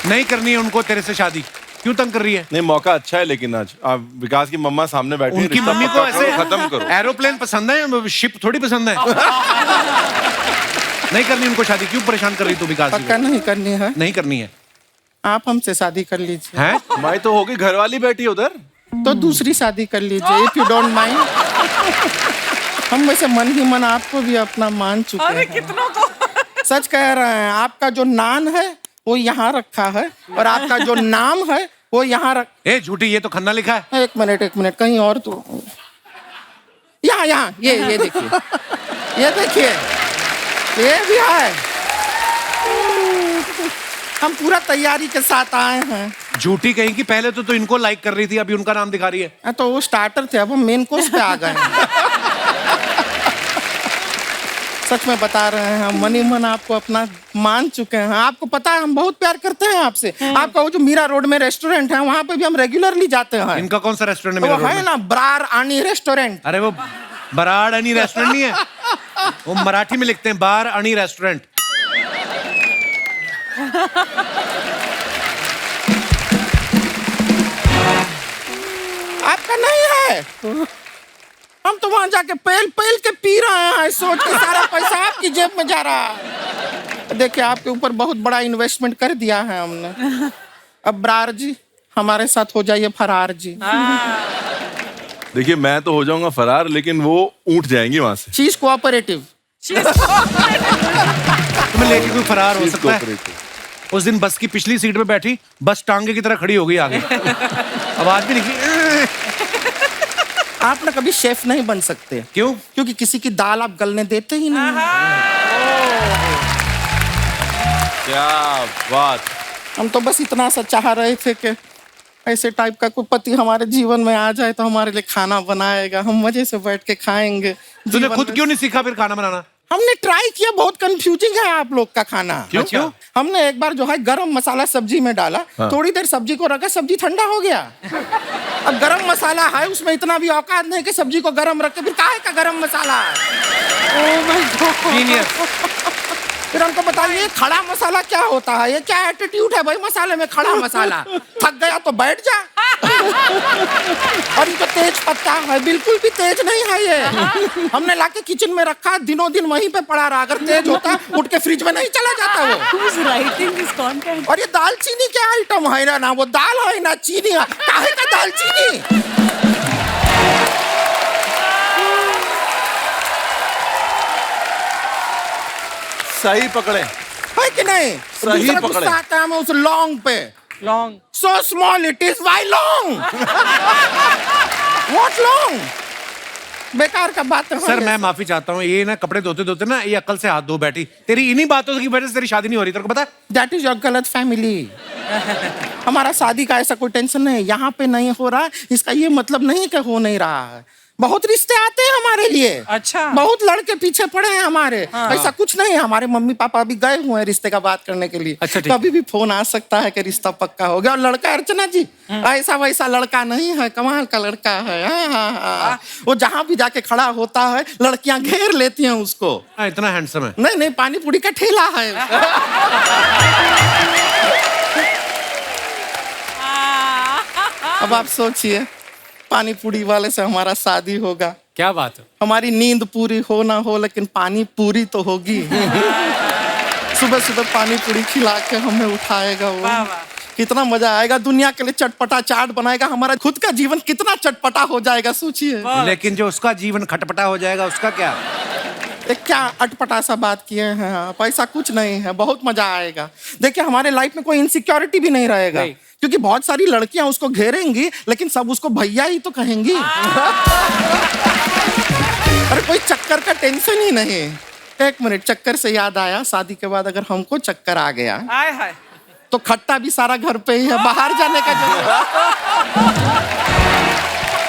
Speaker 1: नहीं करनी है उनको तेरे से शादी, क्यों तंग कर रही है?
Speaker 6: नहीं, मौका अच्छा है लेकिन आज आप विकास की मम्मा सामने बैठी है,
Speaker 1: उनकी
Speaker 6: रिश्ता
Speaker 1: मम्मी को
Speaker 6: पक्का करो,
Speaker 1: ऐसे
Speaker 6: खत्म करो।
Speaker 1: एरोप्लेन पसंद है, शिप थोड़ी पसंद है। नहीं करनी उनको शादी, क्यों परेशान कर रही तू विकास जी
Speaker 8: पक्का
Speaker 1: को?
Speaker 8: नहीं करनी है।
Speaker 1: नहीं करनी है।
Speaker 8: आप हमसे शादी कर लीजिए।
Speaker 1: हैं?
Speaker 6: माई तो होगी, घर वाली बैठी है उधर।
Speaker 8: तो दूसरी शादी कर लीजिए, इफ यू डोंट माइंड। हम वैसे मन ही मन आपको भी अपना मान चुके
Speaker 7: अरे
Speaker 8: हैं।
Speaker 7: कितनों को
Speaker 8: सच कह रहे हैं, आपका जो नान है वो यहाँ रखा है और आपका जो नाम है वो यहाँ रख।
Speaker 1: ए झूठी, ये तो खन्ना लिखा है।
Speaker 8: एक मिनट, कहीं और तो यहाँ ये देखिए, ये देखिए, ये भी है। हम पूरा तैयारी के साथ आए हैं।
Speaker 1: झूठी कहीं की, पहले तो इनको लाइक कर रही थी, अभी उनका नाम दिखा रही है।
Speaker 8: तो वो स्टार्टर थे, अब हम मेन कोर्स पे आ गए हैं। सच में बता रहे हैं, हम मन ही मन आपको अपना मान चुके हैं। आपको पता है हम बहुत प्यार करते हैं आपसे। आपका वो जो मीरा रोड में रेस्टोरेंट है वहाँ पे भी हम रेगुलरली जाते हैं।
Speaker 1: इनका कौन सा रेस्टोरेंट है मेरे
Speaker 8: वो
Speaker 1: रोड
Speaker 8: है
Speaker 1: में?
Speaker 8: ना, ब्रार आनी रेस्टोरेंट।
Speaker 1: अरे वो बराड़ अनी रेस्टोरेंट नहीं है, वो मराठी में लिखते हैं बार अनी रेस्टोरेंट।
Speaker 8: आपका नहीं है? हम तो वहां जाके पेल के पी रहे हैं, सोच के सारा पैसा आपकी जेब में जा रहा है। देखिए, आपके ऊपर बहुत बड़ा इन्वेस्टमेंट कर दिया है हमने। अब ब्रार जी हमारे साथ हो जाइए फरार जी।
Speaker 6: देखिए, मैं तो हो जाऊंगा फरार, लेकिन वो ऊँट जाएंगी वहां से।
Speaker 8: चीज कोऑपरेटिव।
Speaker 1: तुम्हें लेके कोई फरार हो
Speaker 6: Please
Speaker 1: सकता है?
Speaker 6: cooperate।
Speaker 1: उस दिन बस की पिछली सीट पे बैठी, बस टांगे की तरह खड़ी हो गई आगे। आवाज भी निकली।
Speaker 8: आप ना कभी शेफ नहीं बन सकते।
Speaker 1: क्यों?
Speaker 8: क्योंकि किसी की दाल आप गलने देते ही नहीं।
Speaker 6: क्या बात।
Speaker 8: हम तो बस इतना सा चाह रहे थे कि ऐसे टाइप का कोई पति हमारे जीवन में आ जाए तो हमारे लिए खाना बनाएगा, हम मजे से बैठ के खाएंगे।
Speaker 1: तूने
Speaker 8: जीवन
Speaker 1: खुद
Speaker 8: में-
Speaker 1: क्यों नहीं सीखा फिर खाना बनाना?
Speaker 8: हमने ट्राई किया, बहुत कंफ्यूजिंग है आप लोग का खाना।
Speaker 1: क्यों? क्यों?
Speaker 8: हमने एक बार जो है गरम मसाला सब्जी में डाला, थोड़ी देर सब्जी को रखा, सब्जी ठंडा हो गया। अब गरम मसाला है, उसमें इतना भी औकात नहीं कि सब्जी को गरम रख के, फिर काहे का गरम मसाला है?
Speaker 1: Genius।
Speaker 8: फिर हमको बताइए खड़ा मसाला क्या होता है? ये क्या एटीट्यूड है भाई मसाले में, खड़ा मसाला? थक गया तो बैठ जा। और ये जो तेज पत्ता है बिल्कुल भी तेज नहीं है ये। हमने लाके किचन में रखा, दिनों दिन वहीं पे पड़ा रहा। अगर तेज होता उठ के फ्रिज में नहीं चला जाता वो।
Speaker 2: Who's writing this content?
Speaker 8: और ये दालचीनी क्या आइटम है ना, वो दाल है ना चीनी है, काहे का दालचीनी?
Speaker 6: सही पकड़े।
Speaker 8: है कि नहीं?
Speaker 6: सही
Speaker 8: दूसरा
Speaker 6: पकड़े।
Speaker 8: गुस्सा आता है हमें उस लौंग पे।
Speaker 7: Long
Speaker 8: So small it is, why long? What long? बेकार का बात है।
Speaker 1: सर मैं माफी चाहता हूँ, ये ना कपड़े धोते धोते ना ये अकल से हाथ धो बैठी। तेरी इन्हीं बातों की वजह से तेरी शादी नहीं हो रही, तेरे को पता है?
Speaker 8: That is your गलत फैमिली। हमारा शादी का ऐसा कोई टेंशन नहीं है, यहाँ पे नहीं हो रहा है, इसका ये मतलब नहीं कि हो नहीं रहा है। बहुत रिश्ते आते हैं हमारे लिए।
Speaker 7: अच्छा।
Speaker 8: बहुत लड़के पीछे पड़े हैं हमारे। ऐसा कुछ नहीं है, हमारे मम्मी पापा अभी गए हुए हैं रिश्ते का बात करने के लिए।
Speaker 3: अच्छा, ठीक।
Speaker 8: कभी भी फोन आ सकता है कि रिश्ता पक्का हो गया। और लड़का अर्चना जी ऐसा वैसा लड़का नहीं है, कमाल का लड़का है। हाँ। वो जहाँ भी जाके खड़ा होता है लड़कियां घेर लेती हैं उसको।
Speaker 1: हाँ, इतना हैंडसम है।
Speaker 8: नहीं, पानी पूरी का ठेला है। अब आप सोचिए, पानी पूरी वाले से हमारा शादी होगा,
Speaker 3: क्या बात है।
Speaker 8: हमारी नींद पूरी हो ना हो लेकिन पानी पूरी तो होगी। सुबह सुबह पानी पूरी खिला के हमें उठाएगा वो।
Speaker 7: वाह वाह।
Speaker 8: कितना मजा आएगा, दुनिया के लिए चटपटा चाट बनाएगा, हमारा खुद का जीवन कितना चटपटा हो जाएगा सोचिए।
Speaker 1: लेकिन जो उसका जीवन खटपटा हो जाएगा उसका क्या?
Speaker 8: क्या अटपटा सा बात किए हैं आप, ऐसा कुछ नहीं है, बहुत मजा आएगा। देखिए हमारे लाइफ में कोई इनसिक्योरिटी भी नहीं रहेगा
Speaker 3: नहीं।
Speaker 8: क्योंकि बहुत सारी लड़कियां उसको घेरेंगी लेकिन सब उसको भैया ही तो कहेंगी। अरे कोई चक्कर का टेंशन ही नहीं। एक मिनट, चक्कर से याद आया, शादी के बाद अगर हमको चक्कर आ गया
Speaker 7: हाय हाय।
Speaker 8: तो खट्टा भी सारा घर पे ही है, बाहर जाने का जरूरत।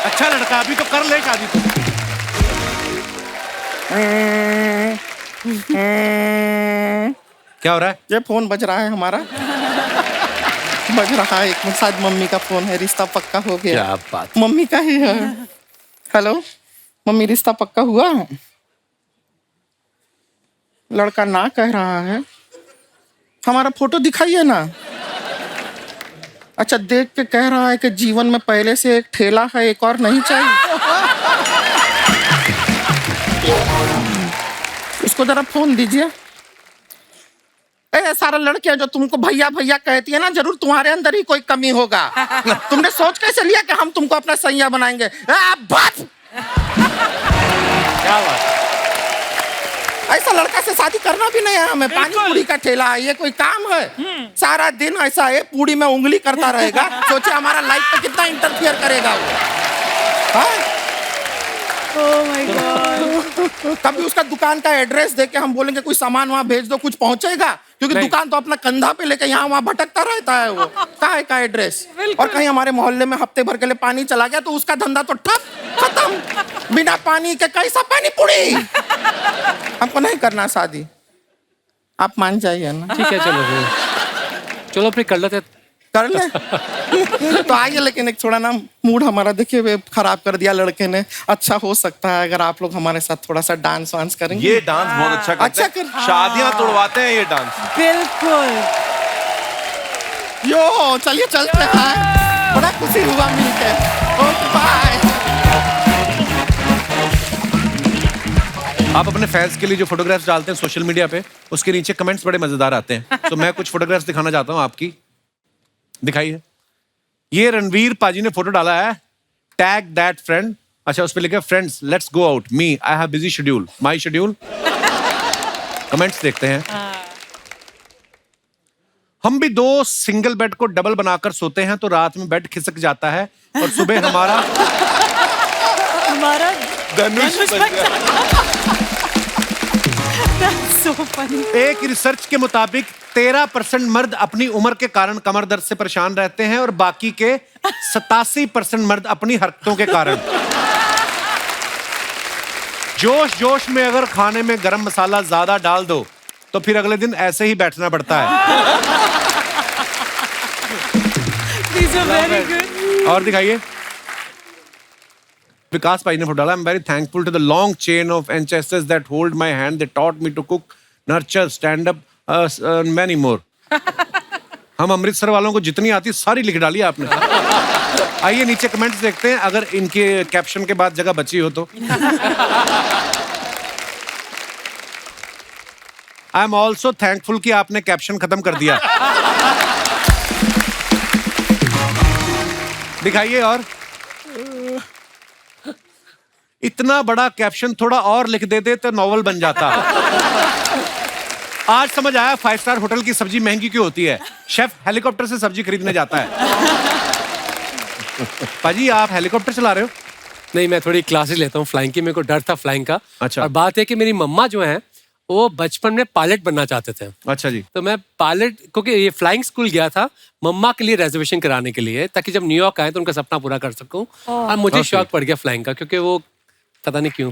Speaker 1: अच्छा लड़का, अभी तो कर ले शादी तो। क्या हो रहा है?
Speaker 8: ये फोन बज रहा है हमारा। बज रहा है, एक मिनट, शायद मम्मी का फोन है। रिश्ता पक्का हो गया।
Speaker 3: क्या बात।
Speaker 8: मम्मी का ही है। हेलो मम्मी, रिश्ता पक्का हुआ? लड़का ना कह रहा है। हमारा फोटो दिखाइए ना। अच्छा, देख के कह रहा है कि जीवन में पहले से एक ठेला है, एक और नहीं चाहिए। उसको जरा फोन दीजिए। ए, सारा लड़कियां जो तुमको भैया भैया कहती है ना, जरूर तुम्हारे अंदर ही कोई कमी होगा। तुमने सोच कैसे लिया कि हम तुमको अपना सैया बनाएंगे?
Speaker 3: क्या बात।
Speaker 8: ऐसा लड़का से शादी करना भी नहीं है हमें। पानी पूरी का ठेला है, ये कोई काम है? सारा दिन ऐसा है पूरी में उंगली करता रहेगा। सोचे हमारा लाइफ पे कितना इंटरफियर करेगा वो। हाँ?
Speaker 2: Oh my God.
Speaker 8: कभी उसका दुकान का एड्रेस दे के हम बोलेंगे कोई सामान वहाँ भेज दो, कुछ पहुंचेगा? क्योंकि दुकान तो अपना कंधा पे लेके यहाँ वहाँ भटकता रहता है वो। कहाँ है का एड्रेस? और कहीं हमारे मोहल्ले में हफ्ते भर के लिए पानी चला गया तो उसका धंधा तो ठप, खत्म। बिना पानी के कैसा पानी पूरी? हमको नहीं करना शादी, आप मान जाइए ना।
Speaker 3: ठीक है, चलो फिर। चलो फिर कर लेते।
Speaker 8: कर ले। तो आइए, लेकिन एक थोड़ा ना मूड हमारा देखिए वे खराब कर दिया लड़के ने। अच्छा हो सकता है अगर आप लोग हमारे साथ थोड़ा सा डांस वांस करेंगे।
Speaker 6: ये डांस बहुत अच्छा करते
Speaker 8: अच्छा
Speaker 6: हैं। शादियां तोड़वाते हैं ये डांस।
Speaker 2: बिल्कुल।
Speaker 8: यो चलिए चलते हैं, बड़ा खुशी हुआ मिलके। Okay bye.
Speaker 1: आप अपने फैंस के लिए जो फोटोग्राफ्स डालते हैं सोशल मीडिया पे, उसके नीचे कमेंट्स बड़े मजेदार आते हैं। तो मैं कुछ फोटोग्राफ्स दिखाना चाहता हूँ आपकी। दिखाइए। ये रणवीर पाजी ने फोटो डाला है, टैग दैट फ्रेंड। अच्छा, उस पे लिखा friends let's go out, me I have busy schedule, my schedule. Comments देखते हैं। हम भी दो सिंगल बेड को डबल बनाकर सोते हैं तो रात में बेड खिसक जाता है और सुबह हमारा
Speaker 6: धनुष बन गया।
Speaker 2: So funny.
Speaker 1: एक रिसर्च के मुताबिक 13% मर्द अपनी उम्र के कारण कमर दर्द से परेशान रहते हैं और बाकी के 87% मर्द अपनी हरकतों के कारण। जोश जोश में अगर खाने में गरम मसाला ज्यादा डाल दो तो फिर अगले दिन ऐसे ही बैठना पड़ता है।
Speaker 2: These are very good.
Speaker 1: और दिखाइए। विकास भाई ने फोटो डाला, I am very thankful to the long chain of ancestors that hold my hand, they taught me to cook, nurture, stand up, many more. हम अमृतसर वालों को जितनी आती सारी लिख डाली आपने। आइए नीचे कमेंट्स देखते हैं, अगर इनके कैप्शन के बाद जगह बची हो तो। आई एम ऑल्सो थैंकफुल कि आपने कैप्शन खत्म कर दिया। दिखाइए। और इतना बड़ा कैप्शन थोड़ा और लिख देते तो नॉवल बन जाता। आज समझ आया 5 स्टार होटल की सब्जी महंगी क्यों होती है। शेफ हेलीकॉप्टर से सब्जी खरीदने जाता है। पाजी, आप हेलीकॉप्टर चला रहे हो?
Speaker 3: नहीं, मैं थोड़ी क्लासेस लेता हूँ फ्लाइंग की, मेरे को डर था फ्लाइंग का।
Speaker 1: अच्छा।
Speaker 3: और बात है कि मेरी मम्मा जो है वो बचपन में पायलट बनना चाहते थे।
Speaker 1: अच्छा जी।
Speaker 3: तो मैं पायलट, क्योंकि ये फ्लाइंग स्कूल गया था मम्मा के लिए रिजर्वेशन कराने के लिए, ताकि जब न्यूयॉर्क आए तो उनका सपना पूरा कर सकूं। और मुझे शौक पड़ गया फ्लाइंग का, क्योंकि वो पता नहीं क्यों।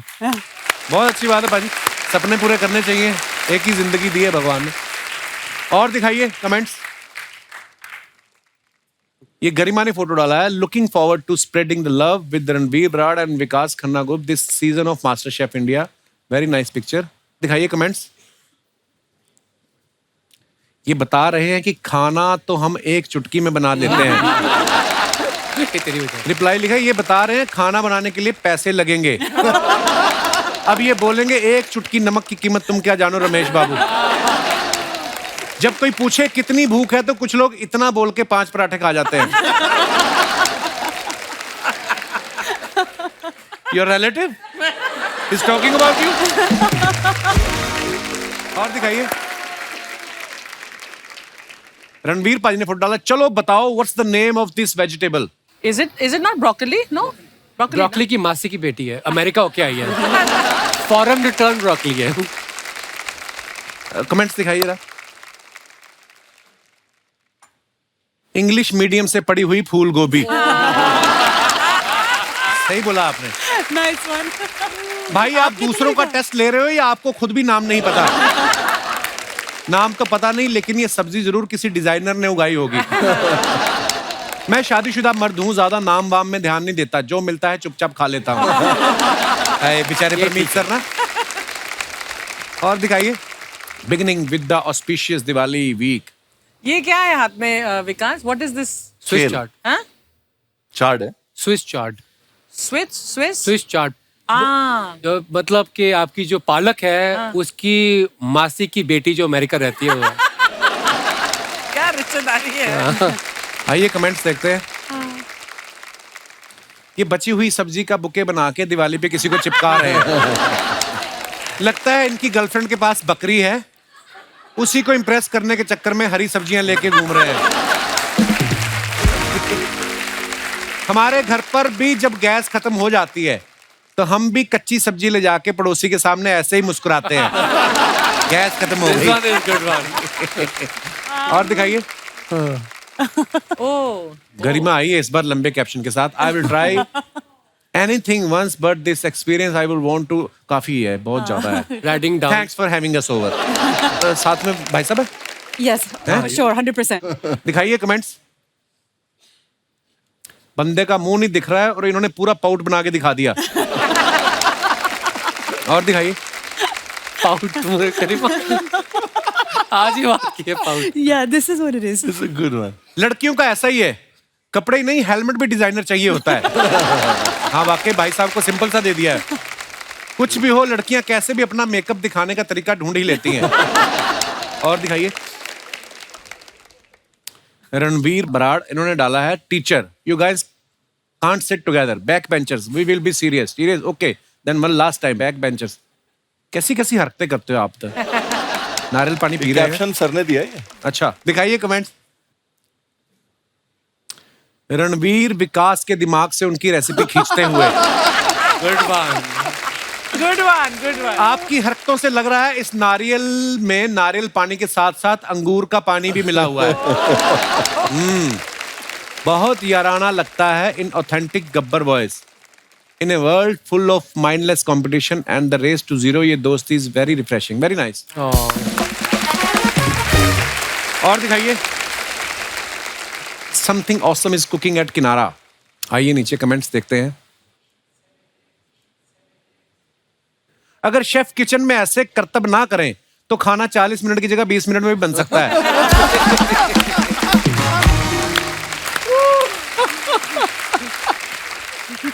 Speaker 1: बहुत अच्छी बात है पाजी, सपने पूरे करने चाहिए, एक ही जिंदगी दी है भगवान ने। और दिखाइए कमेंट्स। ये गरिमा ने फोटो डाला है, looking forward to spreading the love with Ranveer Brar and Vikas Khanna group this season of master chef India, very nice picture. दिखाइए कमेंट्स। ये बता रहे हैं कि खाना तो हम एक चुटकी में बना लेते हैं
Speaker 3: तेरी वजह।
Speaker 1: रिप्लाई लिखा है, ये बता रहे हैं खाना बनाने के लिए पैसे लगेंगे। अब ये बोलेंगे एक चुटकी नमक की कीमत तुम क्या जानो रमेश बाबू। जब कोई पूछे कितनी भूख है तो कुछ लोग इतना बोल के 5 पराठे खा जाते हैं। Your relative is talking about you. और दिखाइए, रणवीर पाजी ने फोटो डाला, चलो बताओ what's the name of this vegetable.
Speaker 7: Is it not broccoli? No.
Speaker 3: Broccoli की मासी की बेटी है, अमेरिका होके आई है। फॉरेन रिटर्न ब्रोकली है।
Speaker 1: कमेंट्स दिखाइए जरा। इंग्लिश मीडियम से पढ़ी हुई फूल गोभी। सही बोला आपने।
Speaker 4: Nice one.
Speaker 1: भाई आप दूसरों का टेस्ट ले रहे हो या आपको खुद भी नाम नहीं पता? नाम तो पता नहीं, लेकिन ये सब्जी जरूर किसी डिजाइनर ने उगाई होगी। मैं शादीशुदा मर्द हूँ, ज्यादा नाम वाम में ध्यान नहीं देता, जो मिलता है चुपचाप खा लेता हूँ। बेचारे पर मीट करना। और दिखाइए, beginning with the auspicious Diwali week.
Speaker 7: ये क्या है हाथ में Vikas? What is this?
Speaker 3: Swiss
Speaker 6: खेल।
Speaker 3: चार्ट।
Speaker 7: हाँ?
Speaker 6: चार्ट है।
Speaker 3: Swiss chart.
Speaker 7: Swiss?
Speaker 3: Swiss chart.
Speaker 7: हाँ।
Speaker 3: मतलब कि आपकी जो पालक है उसकी मासी की बेटी जो अमेरिका रहती है वो है।
Speaker 7: क्या रिश्तेदारी है?
Speaker 1: आइए कमेंट्स देखते हैं। ये बची हुई सब्जी का बुके बना के दिवाली पे किसी को चिपका रहे हैं। लगता है इनकी गर्लफ्रेंड के पास बकरी है, उसी को इम्प्रेस करने के चक्कर में हरी सब्जियां लेके घूम रहे हैं। हमारे घर पर भी जब गैस खत्म हो जाती है तो हम भी कच्ची सब्जी ले जाके पड़ोसी के सामने ऐसे ही मुस्कुराते हैं, गैस खत्म हो
Speaker 3: This one
Speaker 1: गई।
Speaker 3: is good one.
Speaker 1: और दिखाइए,
Speaker 7: Oh.
Speaker 1: गरिमा आई है इस बार लंबे कैप्शन के साथ। I will try anything once but this experience I will want to. काफी है, बहुत ज्यादा है।
Speaker 3: Writing down.
Speaker 1: Thanks for having us over. साथ में भाई साहब
Speaker 4: यस श्योर 100%।
Speaker 1: दिखाइए कमेंट्स। बंदे का मुंह नहीं दिख रहा है और इन्होंने पूरा पाउट बना के दिखा दिया। और दिखाइए,
Speaker 3: पाउट पूरे करीब आज ही बात की है पाउट।
Speaker 4: या this is what it is.
Speaker 6: It's a good one.
Speaker 1: लड़कियों का ऐसा ही है, कपड़े ही नहीं हेलमेट भी डिजाइनर चाहिए होता है। हाँ वाकई भाई साहब को सिंपल सा दे दिया है। कुछ भी हो, लड़कियां कैसे भी अपना मेकअप दिखाने का तरीका ढूंढ ही लेती हैं। और दिखाइए, रणवीर बराड़ इन्होंने डाला है, teacher you guys can't sit together, back benchers we will be serious. Serious okay then one last time, back benchers. कैसी कैसी हरकतें करते हो आप तो। नारियल पानी पी रहे हैं।
Speaker 6: कैप्शन सर ने दिया है।
Speaker 1: अच्छा दिखाइए कमेंट्स। रणवीर विकास के दिमाग से उनकी रेसिपी खींचते हुए।
Speaker 3: Good one.
Speaker 7: Good one. Good one.
Speaker 1: आपकी हरकतों से लग रहा है इस नारियल में नारियल पानी के साथ साथ अंगूर का पानी भी मिला हुआ है। बहुत याराना लगता है in authentic Gabbar voice. In a world full of mindless competition and the race to zero, ये दोस्ती is very refreshing, very nice. और दिखाइए, something awesome is cooking at Kinara. आइए नीचे कमेंट्स देखते हैं। अगर शेफ किचन में ऐसे करतब ना करें तो खाना 40 मिनट की जगह 20 मिनट में भी बन सकता है।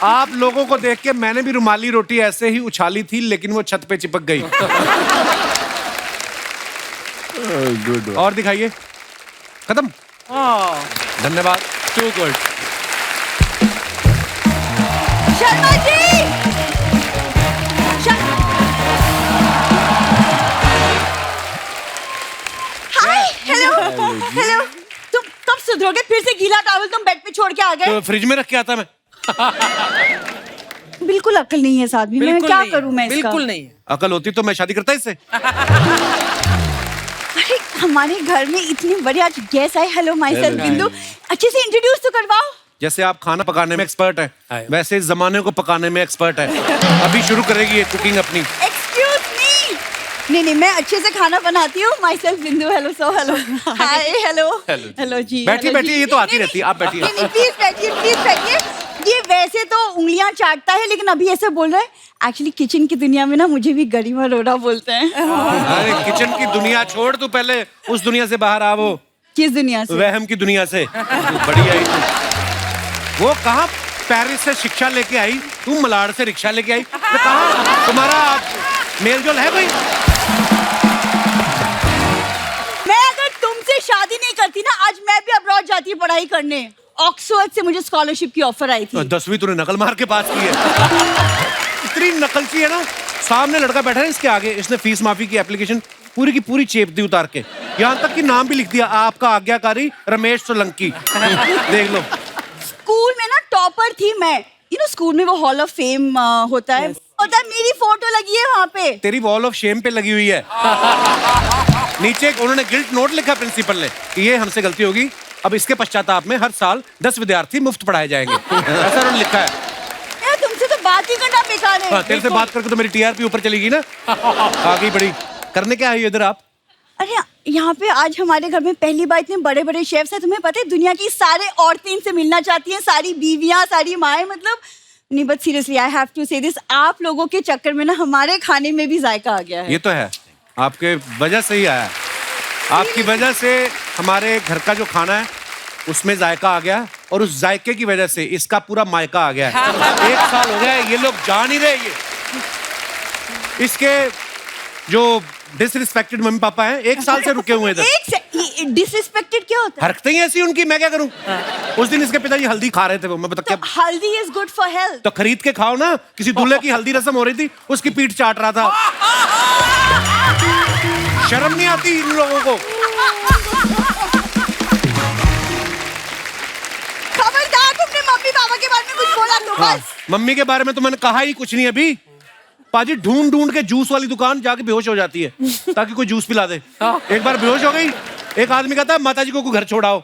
Speaker 1: आप लोगों को देख के मैंने भी रुमाली रोटी ऐसे ही उछाली थी, लेकिन वो छत पे चिपक गई।
Speaker 6: Good one.
Speaker 1: और दिखाइए, खत्म।
Speaker 7: Oh.
Speaker 1: धन्यवाद।
Speaker 3: Too good.
Speaker 2: Sharma ji hi hello hello. तुम कब सुधरोगे? फिर से गीला टॉवल तुम बेड पे छोड़ के आ गए।
Speaker 1: तो फ्रिज में रख के आता मैं।
Speaker 2: बिल्कुल अक्ल नहीं है इस आदमी में,
Speaker 7: बिल्कुल
Speaker 2: क्या
Speaker 7: नहीं है,
Speaker 2: करूं मैं इसका?
Speaker 7: बिल्कुल नहीं है।
Speaker 1: अकल होती तो मैं शादी करता इससे।
Speaker 2: अरे हमारे घर में इतनी बड़ी आज गेस्ट आए। हेलो माय सेल्फ बिंदु, अच्छे से इंट्रोड्यूस तो करवाओ।
Speaker 1: जैसे आप खाना पकाने में एक्सपर्ट
Speaker 3: हाय।
Speaker 1: है, वैसे इस जमाने को पकाने में एक्सपर्ट है। अभी शुरू करेगी ये कुकिंग अपनी।
Speaker 2: Excuse me. नहीं नहीं, मैं अच्छे से खाना बनाती हूँ। Myself Bindu. Hello so hello hi hello hello जी।
Speaker 1: बैठिए
Speaker 2: हेलो
Speaker 1: बैठिए,
Speaker 2: जी।
Speaker 1: ये तो आती
Speaker 2: नहीं,
Speaker 1: रहती है, आप बैठिए।
Speaker 2: नहीं प्लीज बैठिए, प्लीज बैठिए। ये वैसे तो उंगलियां चाटता है, लेकिन अभी ऐसे बोल रहा है। एक्चुअली किचन की दुनिया में ना मुझे भी गरिमा रोड़ा बोलते हैं।
Speaker 1: अरे किचन की दुनिया छोड़, तू पहले उस दुनिया से बाहर आ, वो
Speaker 2: किस दुनिया से?
Speaker 1: वहम की दुनिया से। बढ़िया ही तू। वो कहाँ पेरिस से शिक्षा लेके आई, तुम मलाड से रिक्शा लेके आई, तो कहाँ तुम्हारा मेल जोल है कोई?
Speaker 2: मैं अगर तुमसे शादी नहीं करती ना, आज मैं भी अब्रॉड जाती पढ़ाई करने। ऑक्सफोर्ड से मुझे स्कॉलरशिप की ऑफर आई थी।
Speaker 1: 10वीं तूने नकल मार के पास की है। इतनी नकलची है ना, सामने लड़का बैठा है इसके आगे, इसने फीस माफी की एप्लीकेशन पूरी की पूरी चेप दी उतार के, यहाँ तक कि नाम भी लिख दिया, आपका आज्ञाकारी रमेश सोलंकी। देख लो।
Speaker 2: स्कूल में ना टॉपर थी मैं। स्कूल में वो हॉल ऑफ फेम होता है, मेरी फोटो लगी है वहाँ पे।
Speaker 1: तेरी वॉल ऑफ शेम पे लगी हुई है। नीचे उन्होंने गिल्ट नोट लिखा प्रिंसिपल ने कि ये हमसे गलती होगी, अब इसके पश्चाताप में हर साल 10 विद्यार्थी मुफ्त पढ़ाए जाएंगे। ऐसा उन्होंने लिखा है।
Speaker 2: यार तुमसे तो बात ही करना बेकार है।
Speaker 1: तेरे से बात करके तो मेरी टीआरपी ऊपर चली गई ना। आगे बढ़ी। करने क्या है इधर आप?
Speaker 2: अरे यहाँ पे आज हमारे घर में पहली बार इतने बड़े बड़े शेफ्स हैं। तुम्हें पता है दुनिया की सारे औरतें इनसे मिलना चाहती हैं, सारी बीवियां, सारी माएँ, मतलब नहीं, but seriously I have to say this, आप लोगों के चक्कर में ना हमारे खाने में भी जायका आ गया है।
Speaker 1: ये तो है, आपके वजह से ही आया। आपकी वजह से हमारे घर का जो खाना है उसमें जायका आ गया, और उस जायके की वजह से इसका पूरा मायका आ गया है। 1 साल हो गया है, ये लोग जान ही रहे। ये इसके जो डिसरिस्पेक्टेड मम्मी पापा हैं 1 साल से रुके हुए इधर।
Speaker 2: डिसरिस्पेक्टेड क्या होता है?
Speaker 1: हरकतें ही ऐसी उनकी, मैं क्या करूं? उस दिन इसके पिताजी हल्दी खा रहे थे, वो मैं बता क्या।
Speaker 2: हल्दी इज गुड फॉर हेल्थ।
Speaker 1: तो खरीद के खाओ ना। किसी दूल्हे की हल्दी रस्म हो रही थी, उसकी पीठ चाट रहा था। शर्म नहीं आती इन लोगों को?
Speaker 2: खबरदार, तुमने मम्मी पापा के बारे में कुछ बोला तो बस।
Speaker 1: मम्मी के बारे में तो मैंने कहा ही कुछ नहीं अभी। पाजी ढूंढ ढूंढ के जूस वाली दुकान जाके बेहोश हो जाती है ताकि कोई जूस पिला दे। एक बार बेहोश हो गई, एक आदमी कहता है माताजी को घर छोड़ाओ,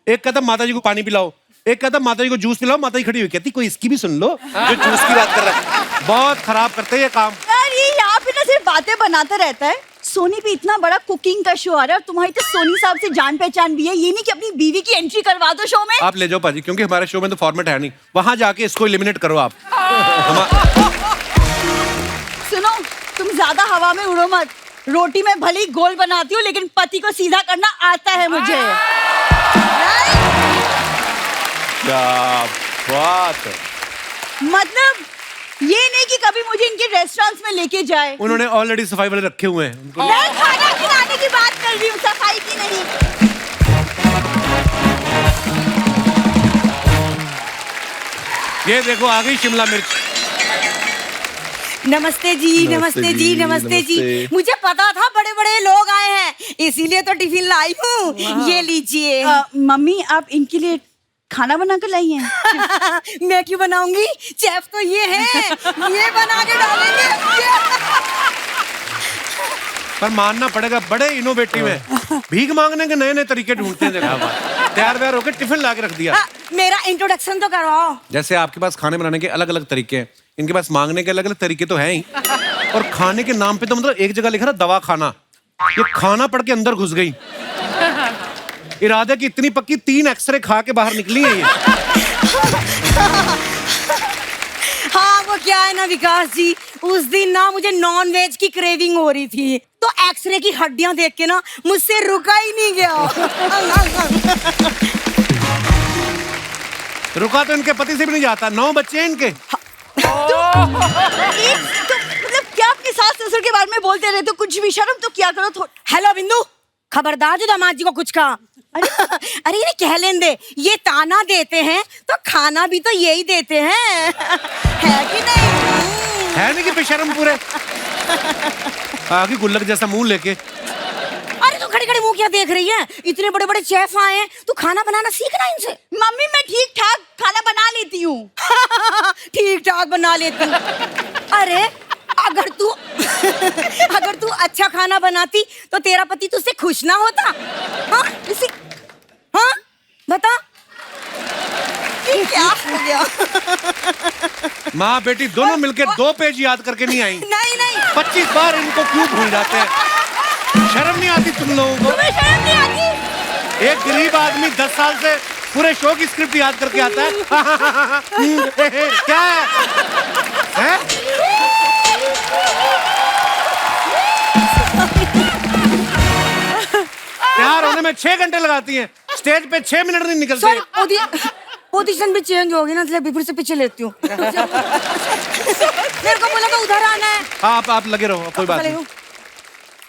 Speaker 1: एक कहता है माताजी को पानी पिलाओ, एक कहता है माताजी को जूस पिलाओ। माताजी खड़ी हुई कहती कोई इसकी भी सुन लो जो जूस की बात कर रहा है। बहुत खराब करते हैं ये काम।
Speaker 2: यार ये यहाँ पे ना सिर्फ बातें बनाता रहता है। सोनी पे इतना बड़ा कुकिंग का शो आ रहा है और तुम्हारी तो सोनी साहब से जान पहचान भी है। ये नहीं कि अपनी बीवी की एंट्री करवा दो शो में।
Speaker 1: आप ले जाओ पाजी, क्योंकि हमारे शो में तो फॉर्मेट है नहीं। वहां जाके इसको एलिमिनेट करो आप।
Speaker 2: सुनो, तुम ज्यादा हवा में उड़ो मत। रोटी में भले ही गोल बनाती हूँ, लेकिन पति को सीधा करना आता है मुझे।
Speaker 6: क्या बात है।
Speaker 2: मतलब ये नहीं कि कभी मुझे इनके रेस्टोरेंट्स में लेके जाए।
Speaker 1: उन्होंने ऑलरेडी सफाई वाले रखे हुए हैं।
Speaker 2: मैं खाना खिलाने की बात कर रही हूँ, सफाई की नहीं।
Speaker 1: ये देखो आ गई शिमला मिर्च।
Speaker 9: नमस्ते जी, नमस्ते जी, नमस्ते जी। मुझे पता था बड़े बड़े लोग आए हैं, इसीलिए तो टिफिन लाई हूँ। ये लीजिए।
Speaker 2: मम्मी आप इनके लिए खाना बना कर लाई हैं?
Speaker 9: मैं क्यों बनाऊंगी, शेफ तो ये है, ये बना के डालेंगे।
Speaker 1: पर मानना पड़ेगा बड़े इनोवेटिव है। भीख मांगने के नए नए तरीके ढूंढते हैं। तैयार व्यार होकर टिफिन ला के रख दिया।
Speaker 9: मेरा इंट्रोडक्शन तो करवाओ।
Speaker 1: जैसे आपके पास खाने बनाने के अलग अलग तरीके हैं, इनके पास मांगने के अलग अलग तरीके तो हैं ही, और खाने के नाम पे तो मतलब एक जगह लिखा था दवा खाना, ये खाना पढ़ के अंदर घुस गई। इरादे की इतनी पक्की 3 एक्सरे खा के बाहर निकली है ये।
Speaker 9: हाँ वो क्या है ना विकास जी, उस दिन ना मुझे नॉन वेज की क्रेविंग हो रही थी, तो एक्सरे की हड्डियां देख के ना मुझसे रुका ही नहीं गया।
Speaker 1: रुका तो इनके पति से भी नहीं जाता। 9 बच्चे हैं इनके।
Speaker 2: मतलब क्या अपने सास ससुर के बारे में बोलते रहते हो? कुछ भी शर्म तो क्या करो।
Speaker 9: हेलो बिंदु, खबरदार जो दामाद जी को कुछ कहा। अरे ये कह लें दे, ये ताना देते हैं तो खाना भी तो यही देते हैं। है कि नहीं?
Speaker 1: है नहीं कि बेशर्म पूरे। आगे गुल्लक जैसा मुंह लेके।
Speaker 9: अरे तू खड़ी खड़ी मुंह क्या देख रही है? इतने बड़े बड़े शेफ आए हैं, तू खाना बनाना सीखना इनसे।
Speaker 2: मम्मी मैं ठीक ठाक खाना बना लेती हूँ।
Speaker 9: ठीक ठाक बना लेती हूँ। अरे अगर तू अच्छा खाना बनाती तो तेरा पति तुझसे खुश ना होता? हाँ बता, ये क्या हो गया?
Speaker 1: माँ बेटी दोनों मिलकर 2 पेज याद करके नहीं आई।
Speaker 9: नहीं नहीं
Speaker 1: 25 बार इनको क्यों भूल जाते हैं? शर्म नहीं आती तुम लोगों को?
Speaker 2: तुम्हें शर्म नहीं आती?
Speaker 1: एक गरीब आदमी 10 साल से पूरे शो की स्क्रिप्ट याद करके आता है। क्या है? तैयार होने में 6 घंटे लगाती हैं, स्टेज पे 6 मिनट नहीं निकलते।
Speaker 9: पोजीशन भी चेंज होगी ना, इसलिए फिर से पीछे लेती हूँ। मेरे को बोला था उधर आना है।
Speaker 1: हाँ आप लगे रहो, कोई बात नहीं।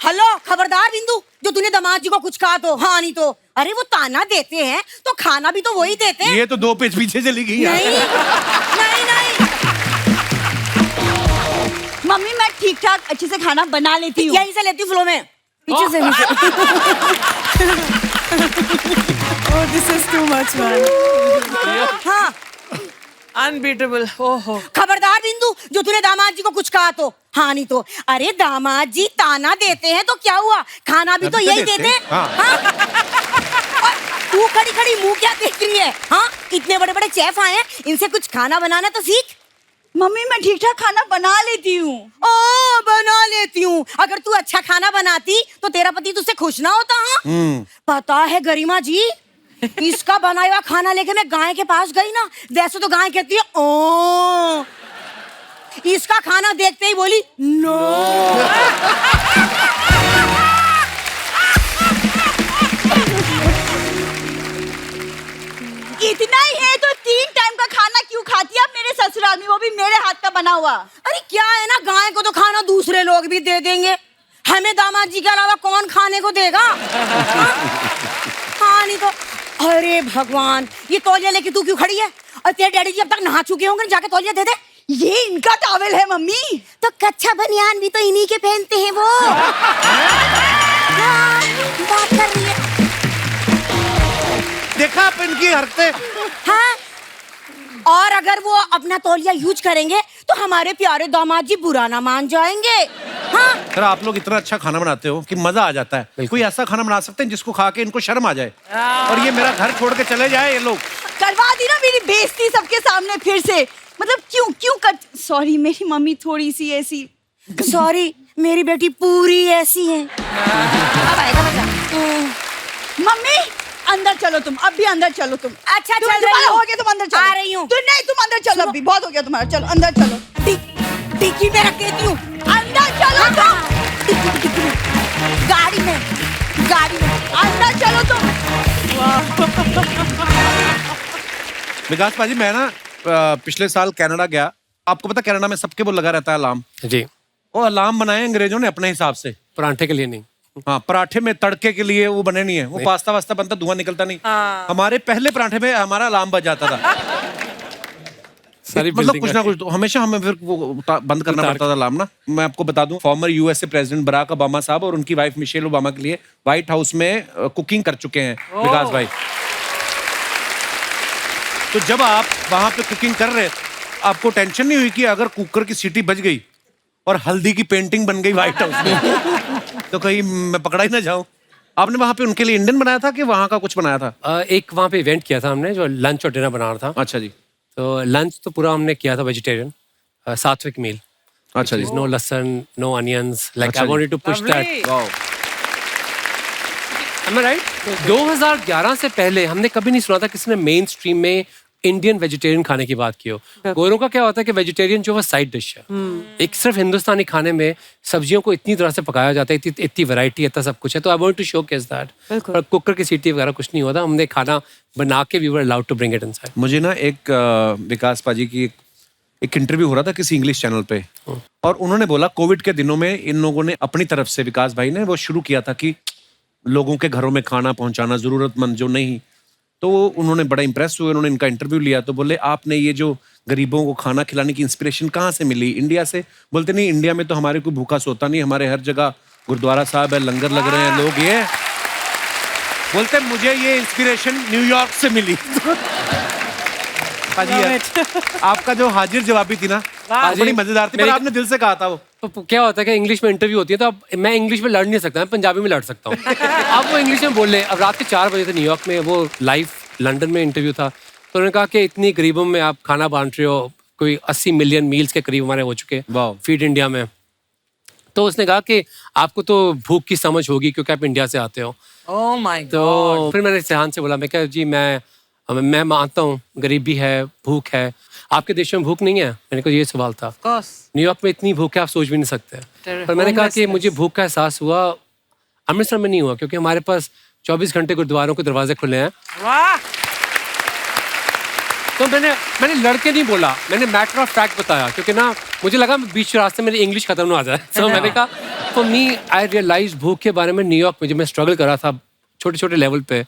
Speaker 9: हेलो, खबरदार बिंदु, जो तूने दामाद जी को कुछ कहा तो हाँ नहीं तो। अरे वो ताना देते हैं तो खाना भी तो वही देते हैं।
Speaker 1: ये तो 2 पेज पीछे चली गई यार।
Speaker 9: नहीं नहीं नहीं,
Speaker 2: मम्मी मैं ठीक ठाक अच्छे से खाना बना लेती हूँ।
Speaker 9: यहीं से लेती हूँ फ्लो में, पीछे से नीचे।
Speaker 4: Oh, this is too much, man.
Speaker 9: हाँ,
Speaker 7: अनबीटेबल। ओहो,
Speaker 9: खबरदार बिंदु, जो तूने दामाद जी को कुछ कहा तो हाँ नहीं तो। अरे दामाद जी ताना देते हैं तो क्या हुआ, खाना भी तो यही देते हैं।
Speaker 1: हाँ।
Speaker 9: हाँ? और तू खड़ी खड़ी मुंह क्या देख रही है? हाँ, इतने बड़े बड़े शेफ आए हैं, इनसे कुछ खाना बनाना तो सीख।
Speaker 2: मम्मी मैं ठीक ठाक खाना बना लेती हूँ।
Speaker 9: ओ, बना लेती हूँ। अगर तू अच्छा खाना बनाती तो तेरा पति तुझसे खुश ना होता। हाँ, पता है गरिमा जी, इसका बनाया हुआ खाना लेके मैं गाय के पास गई ना, वैसे तो गाय कहती है ओ, इसका खाना देखते ही बोली नो।
Speaker 2: इतना ही है तो 3 टाइम का खाना क्यों खाती है आप मेरे ससुराल में, वो भी मेरे हाथ का बना हुआ।
Speaker 9: अरे क्या है ना, गाय को तो खाना दूसरे लोग भी दे देंगे, हमें दामाद जी के अलावा कौन खाने को देगा? हाँ नहीं तो। अरे भगवान, ये तौलिया लेके तू क्यों खड़ी है? और तेरे डैडी जी अब तक नहा चुके होंगे, जाके तौलिया दे दे।
Speaker 2: ये इनका टॉवेल है मम्मी।
Speaker 9: तो कच्चा बनियान भी तो इन्हीं के पहनते हैं वो। हाँ, बात कर रही है।
Speaker 1: देखा आप इनकी हरकतें।
Speaker 9: हाँ, और अगर वो अपना तौलिया यूज करेंगे तो हमारे प्यारे दामाद जी बुरा ना मान जाएंगे। हाँ,
Speaker 1: सर आप लोग इतना अच्छा खाना बनाते हो कि मजा आ जाता है। कोई ऐसा खाना बना सकते हैं जिसको खा के इनको शर्म आ जाए और ये मेरा घर छोड़ के चले जाए ये लोग।
Speaker 2: करवा दी ना मेरी बेइज्जती सबके सामने फिर से। मतलब क्यों कर, सॉरी मेरी मम्मी थोड़ी सी ऐसी।
Speaker 9: सॉरी मेरी बेटी पूरी ऐसी है। अब आएगा मजा।
Speaker 2: मम्मी अंदर चलो तुम, अब भी अंदर चलो तुम।
Speaker 9: अच्छा चल
Speaker 2: तुम्हारा
Speaker 9: रही
Speaker 2: हो
Speaker 9: हूँ।
Speaker 2: गया, तुम अंदर चलो।
Speaker 9: आ रही हूँ।
Speaker 2: तुम नहीं, तुम अंदर चलो, अभी बहुत हो गया तुम्हारा। चलो अंदर चलो।
Speaker 9: डिक्की में रख देती हूँ।
Speaker 2: अंदर चलो तुम।
Speaker 9: गाड़ी में
Speaker 2: अंदर चलो तुम।
Speaker 1: विकास पाजी मैं ना पिछले साल कनाडा गया। आपको पता कनाडा में सबके वो लगा रहता है अलार्म।
Speaker 3: जी,
Speaker 1: वो अलार्म बनाए अंग्रेजों ने अपने हिसाब से।
Speaker 3: परांठे के लिए नहीं।
Speaker 1: हाँ, पराठे में तड़के के लिए वो बने नहीं है। वो पास्ता वास्ता बनता, धुआं निकलता नहीं। हमारे पहले पराठे में हमारा अलार्म बज जाता था।
Speaker 3: सारी
Speaker 1: मतलब कुछ ना कुछ तो हमेशा हमें फिर वो बंद करना पड़ता था अलार्म ना। मैं आपको बता दूं, former USA president Barack Obama साहब और उनकी वाइफ मिशेल ओबामा के लिए व्हाइट हाउस में कुकिंग कर चुके हैं विकास भाई। तो जब आप वहां पे कुकिंग कर रहे, आपको टेंशन नहीं हुई कि अगर कुकर की सीटी बज गई और हल्दी की पेंटिंग बन गई व्हाइट हाउस में तो कहीं मैं पकड़ा ही ना जाऊं? आपने वहां पे उनके लिए इंडियन बनाया था कि वहां का कुछ बनाया था?
Speaker 3: एक वहाँ पे इवेंट किया था हमने, जो लंच और डिनर बनाना था।
Speaker 1: अच्छा जी।
Speaker 3: तो लंच तो पूरा हमने किया था वेजिटेरियन, सात्विक मील।
Speaker 1: अच्छा जी।
Speaker 3: No lahsun, no onions, like
Speaker 1: अच्छा
Speaker 3: आई
Speaker 1: जी।
Speaker 3: Wanted to push that.
Speaker 1: Wow.
Speaker 3: Am I right? 2011 से पहले हमने कभी नहीं सुना था किसी ने मेन स्ट्रीम में इंडियन वेजिटेरियन खाने की बात की हो। गोरों का क्या होता है कि वेजिटेरियन जो है साइड डिश है। एक सिर्फ हिंदुस्तानी खाने में सब्जियों को इतनी तरह से पकाया जाता है, इतनी वैरायटी, इतना सब कुछ है। तो I want to showcase that. पर कुकर की सीटी वगैरह कुछ नहीं होता, हमने खाना बना के we were allowed to bring it inside.
Speaker 1: मुझे ना एक विकास पाजी की एक इंटरव्यू हो रहा था किसी इंग्लिश चैनल पे और उन्होंने बोला कोविड के दिनों में इन लोगों ने अपनी तरफ से, विकास भाई ने वो शुरू किया था कि लोगों के घरों में खाना पहुंचाना, जरूरतमंद जो नहीं। तो उन्होंने बड़ा इंप्रेस हुए, उन्होंने इनका इंटरव्यू लिया तो बोले आपने ये जो गरीबों को खाना खिलाने की इंस्पिरेशन कहाँ से मिली? इंडिया से? बोलते नहीं, इंडिया में तो हमारे कोई भूखा सोता नहीं, हमारे हर जगह गुरुद्वारा साहब है, लंगर लग रहे हैं, लोग ये बोलते मुझे ये इंस्पिरेशन न्यूयॉर्क से मिली। आपका जो हाजिर जवाबी थी ना बड़ी मजेदार थी, पर आपने दिल से कहा था वो।
Speaker 3: तो क्या होता है कि इंग्लिश में इंटरव्यू होती है तो अब मैं इंग्लिश में लड़ नहीं सकता, मैं पंजाबी में लड़ सकता हूँ। अब वो इंग्लिश में बोल रहे। अब रात के 4 बजे थे न्यूयॉर्क में, वो लाइव लंदन में इंटरव्यू था। तो उन्होंने कहा कि इतनी गरीबों में आप खाना बांट रहे हो, कोई 80 मिलियन मील्स के करीब हमारे हो चुके फीड इंडिया में। तो उसने कहा कि आपको तो भूख की समझ होगी क्योंकि आप इंडिया से आते हो।
Speaker 7: Oh my God.
Speaker 3: तो फिर मैंने सेहान से बोला, मैं कहा जी मैं मानता हूँ गरीबी है, भूख है, आपके देश में भूख नहीं है? मैंने कहा ये सवाल था। न्यूयॉर्क में इतनी भूख है आप सोच भी नहीं सकते। पर मैंने कहा कि मुझे भूख का एहसास हुआ अमृतसर में नहीं हुआ, क्योंकि हमारे पास 24 घंटे गुरुद्वारों के दरवाजे खुले हैं।
Speaker 7: वाह।
Speaker 3: तो मैंने लड़के नहीं बोला, मैंने मैटर ऑफ फैक्ट बताया, क्योंकि ना मुझे लगा बीच रास्ते मेरी इंग्लिश खत्म ना आ जाए। तो मैंने कहा फॉर मी आई रियलाइज भूख के बारे में न्यूयॉर्क में जब मैं स्ट्रगल कर रहा था छोटे छोटे लेवल पे,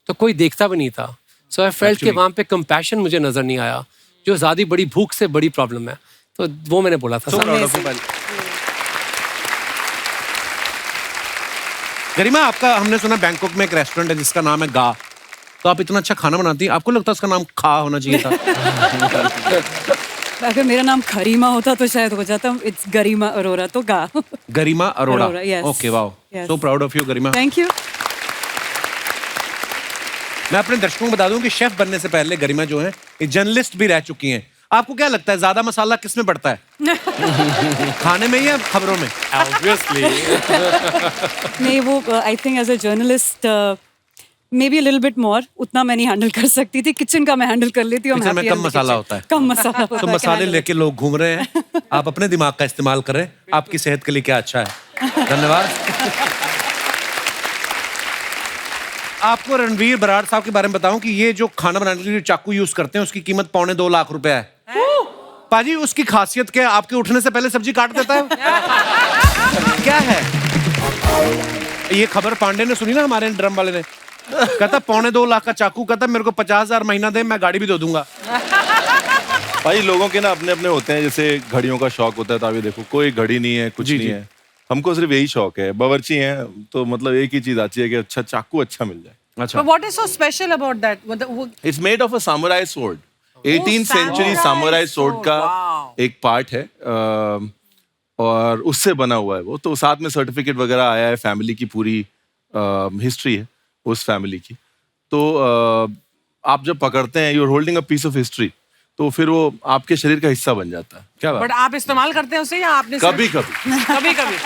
Speaker 3: तो कोई देखता भी नहीं था। सो आई फेल्ट कि वहाँ पे कंपैशन मुझे नजर नहीं आया, जो ज़्यादा बड़ी भूख से बड़ी प्रॉब्लम है। तो वो मैंने बोला था।
Speaker 1: गरिमा, आपका हमने सुना बैंकॉक में एक रेस्टोरेंट है जिसका नाम है गा, तो आप इतना अच्छा खाना बनाती हैं, आपको लगता है उसका नाम खा होना चाहिए था?
Speaker 4: अगर मेरा नाम खरीमा होता तो शायद हो जाता। इट्स गरिमा अरोरा, तो गा।
Speaker 1: Garima Arora,
Speaker 4: yes.
Speaker 1: Okay, wow, so proud of you Garima.
Speaker 4: Thank you.
Speaker 1: मैं अपने दर्शकों को बता दूं कि शेफ बनने से पहले गरिमा जो है जर्नलिस्ट भी रह चुकी हैं। आपको क्या लगता है ज्यादा मसाला किस में पड़ता है, खाने में या खबरों में?
Speaker 3: Obviously.
Speaker 4: नहीं, वो I think as a journalist maybe little bit more, उतना मैं नहीं हैंडल कर सकती थी। किचन का मैं हैंडल कर लेती हूँ।
Speaker 1: किचन में कम मसाला होता है।
Speaker 4: कम मसाला होता है।
Speaker 1: तो मसाले लेके लोग घूम रहे हैं, आप अपने दिमाग का इस्तेमाल करें, आपकी सेहत के लिए क्या अच्छा है। धन्यवाद। आपको रणवीर बराड़ साहब के बारे में बताऊं कि ये जो खाना बनाने के लिए चाकू यूज करते हैं उसकी कीमत 2.25 लाख रुपए है। पाजी, उसकी खासियत क्या है? आपके उठने से पहले सब्जी काट देता है। क्या है ये? खबर पांडे ने सुनी ना, हमारे ड्रम वाले ने, कहता 2.25 लाख का चाकू, कहता मेरे को 50,000 महीना दे, मैं गाड़ी भी दे दूंगा।
Speaker 6: भाई लोगों के ना अपने अपने होते हैं, जैसे घड़ियों का शौक होता है, तो अभी देखो कोई घड़ी नहीं है, कुछ नहीं है, हमको सिर्फ यही शौक है। बावर्ची हैं तो मतलब एक ही चीज आती है कि अच्छा चाकू अच्छा मिल जाए।
Speaker 1: अच्छा,
Speaker 7: But what is so special about that?
Speaker 6: It's made of a samurai sword। 18th century samurai sword का एक पार्ट है, और उससे बना हुआ है वो। तो साथ में सर्टिफिकेट वगैरह आया है, फैमिली की पूरी हिस्ट्री है उस फैमिली की। तो आप जब पकड़ते हैं, you are holding a piece of history, तो फिर वो आपके शरीर का हिस्सा बन जाता है। क्या बात?
Speaker 7: But आप इस्तेमाल करते हैं उसे या आपने
Speaker 6: कभी कभी
Speaker 7: कभी कभी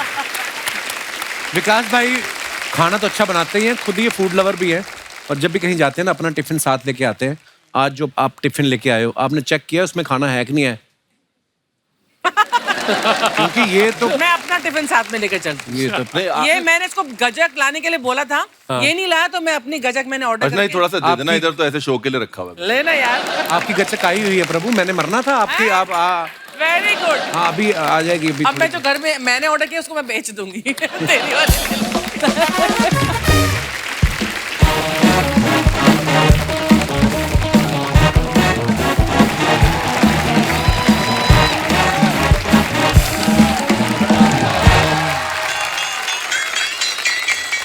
Speaker 1: विकास भाई खाना तो अच्छा बनाते ही हैं, खुद ये फूड लवर भी है, और जब भी कहीं जाते हैं ना अपना टिफिन साथ लेके आते हैं। आज जो आप टिफिन लेके आए हो, आपने चेक किया उसमें खाना है कि नहीं है? क्योंकि ये तो
Speaker 7: मैं अपना टिफिन साथ में लेकर चलती हूँ।
Speaker 1: ये तो
Speaker 7: ये मैंने इसको गजक लाने के लिए बोला था, ये नहीं लाया, तो मैं अपनी गजक मैंने ऑर्डर
Speaker 6: नहीं, थोड़ा सा दे देना इधर, तो ऐसे शो के लिए रखा हुआ है।
Speaker 7: लेना यार।
Speaker 1: आपकी गच्चक आई हुई है प्रभु, मैंने मरना था आपकी। आप
Speaker 7: वेरी गुड।
Speaker 1: हाँ, अभी आ जाएगी। अभी
Speaker 7: अब मैं जो घर में मैंने ऑर्डर किया उसको मैं बेच दूंगी। तेरी वाली।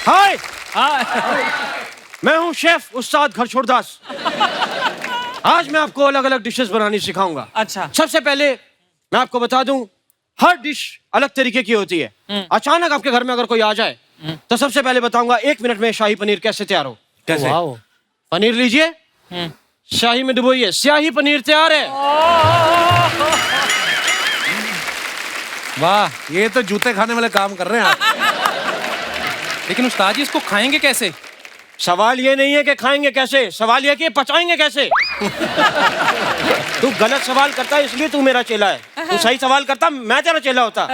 Speaker 10: हाय, मैं हूँ शेफ उस्ताद घरछोड़दास। आज मैं आपको अलग अलग डिशेस बनानी सिखाऊंगा।
Speaker 7: अच्छा।
Speaker 10: सबसे पहले मैं आपको बता दूं, हर डिश अलग तरीके की होती है। अचानक आपके घर में अगर कोई आ जाए तो सबसे पहले बताऊंगा 1 मिनट में शाही पनीर कैसे तैयार हो।
Speaker 1: कैसे?
Speaker 10: पनीर लीजिए, शाही में डुबोइए, स्याही पनीर तैयार है।
Speaker 1: वाह, ये तो जूते खाने वाले काम कर रहे हैं आप।
Speaker 11: लेकिन उस्ताद जी इसको खाएंगे कैसे?
Speaker 10: सवाल ये नहीं है कि खाएंगे कैसे, सवाल ये कि पचाएंगे कैसे। तू गलत सवाल करता है इसलिए तू मेरा चेला है, तू सही सवाल करता मैं तेरा चेला होता।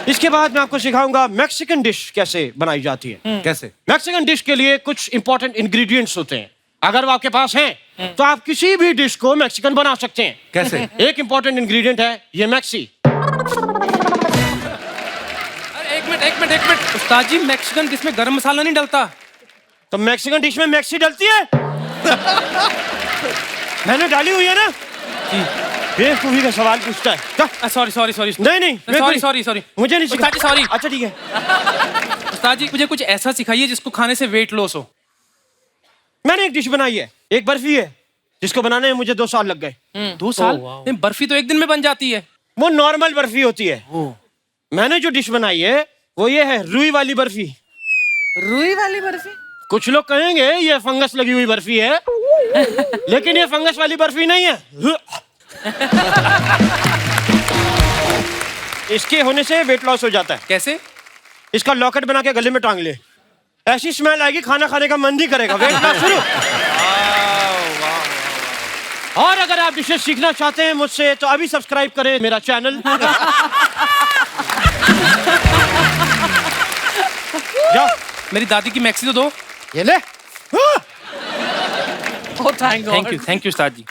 Speaker 10: इसके बाद मैं आपको सिखाऊंगा मैक्सिकन डिश कैसे बनाई जाती है।
Speaker 1: कैसे?
Speaker 10: मैक्सिकन डिश के लिए कुछ इंपॉर्टेंट इंग्रेडिएंट्स होते हैं, अगर वो आपके पास हैं तो आप किसी भी डिश को मैक्सिकन बना सकते हैं।
Speaker 1: कैसे?
Speaker 10: एक इंपॉर्टेंट इंग्रेडिएंट है ये मैक्सी।
Speaker 11: एक मिनट उस्ताद जी, मैक्सिकन डिश में गरम मसाला नहीं डलता?
Speaker 10: तो मैक्सिकन डिश में मैक्सी डलती है? मैंने डाली हुई है ना। बेवकूफी का सवाल पूछता है।
Speaker 11: सॉरी
Speaker 10: नहीं
Speaker 11: सॉरी
Speaker 10: मुझे नहीं
Speaker 11: उस्ताद जी, सॉरी।
Speaker 10: अच्छा ठीक है।
Speaker 11: उस्ताद जी मुझे कुछ ऐसा सिखाइए जिसको खाने से वेट लॉस हो।
Speaker 10: मैंने एक डिश बनाई है, एक बर्फी है जिसको बनाने में मुझे 2 साल लग गए।
Speaker 11: 2 साल? बर्फी तो एक दिन में बन जाती है।
Speaker 10: वो नॉर्मल बर्फी होती है। मैंने जो डिश बनाई है वो ये है रुई वाली बर्फी।
Speaker 7: रुई वाली बर्फी?
Speaker 10: कुछ लोग कहेंगे ये फंगस लगी हुई बर्फी है, लेकिन ये फंगस वाली बर्फी नहीं है। इसके होने से वेट लॉस हो जाता है।
Speaker 11: कैसे?
Speaker 10: इसका लॉकेट बना के गले में टांग ले, ऐसी स्मेल आएगी खाना खाने का मन ही करेगा। वेट लॉस शुरू। और अगर आप डिशेस सीखना चाहते हैं मुझसे तो अभी सब्सक्राइब करें मेरा चैनल।
Speaker 11: जाओ, मेरी दादी की मैक्सी तो दो।
Speaker 10: ये ले।
Speaker 7: Oh, thank God.
Speaker 11: Thank you उस्ताद जी।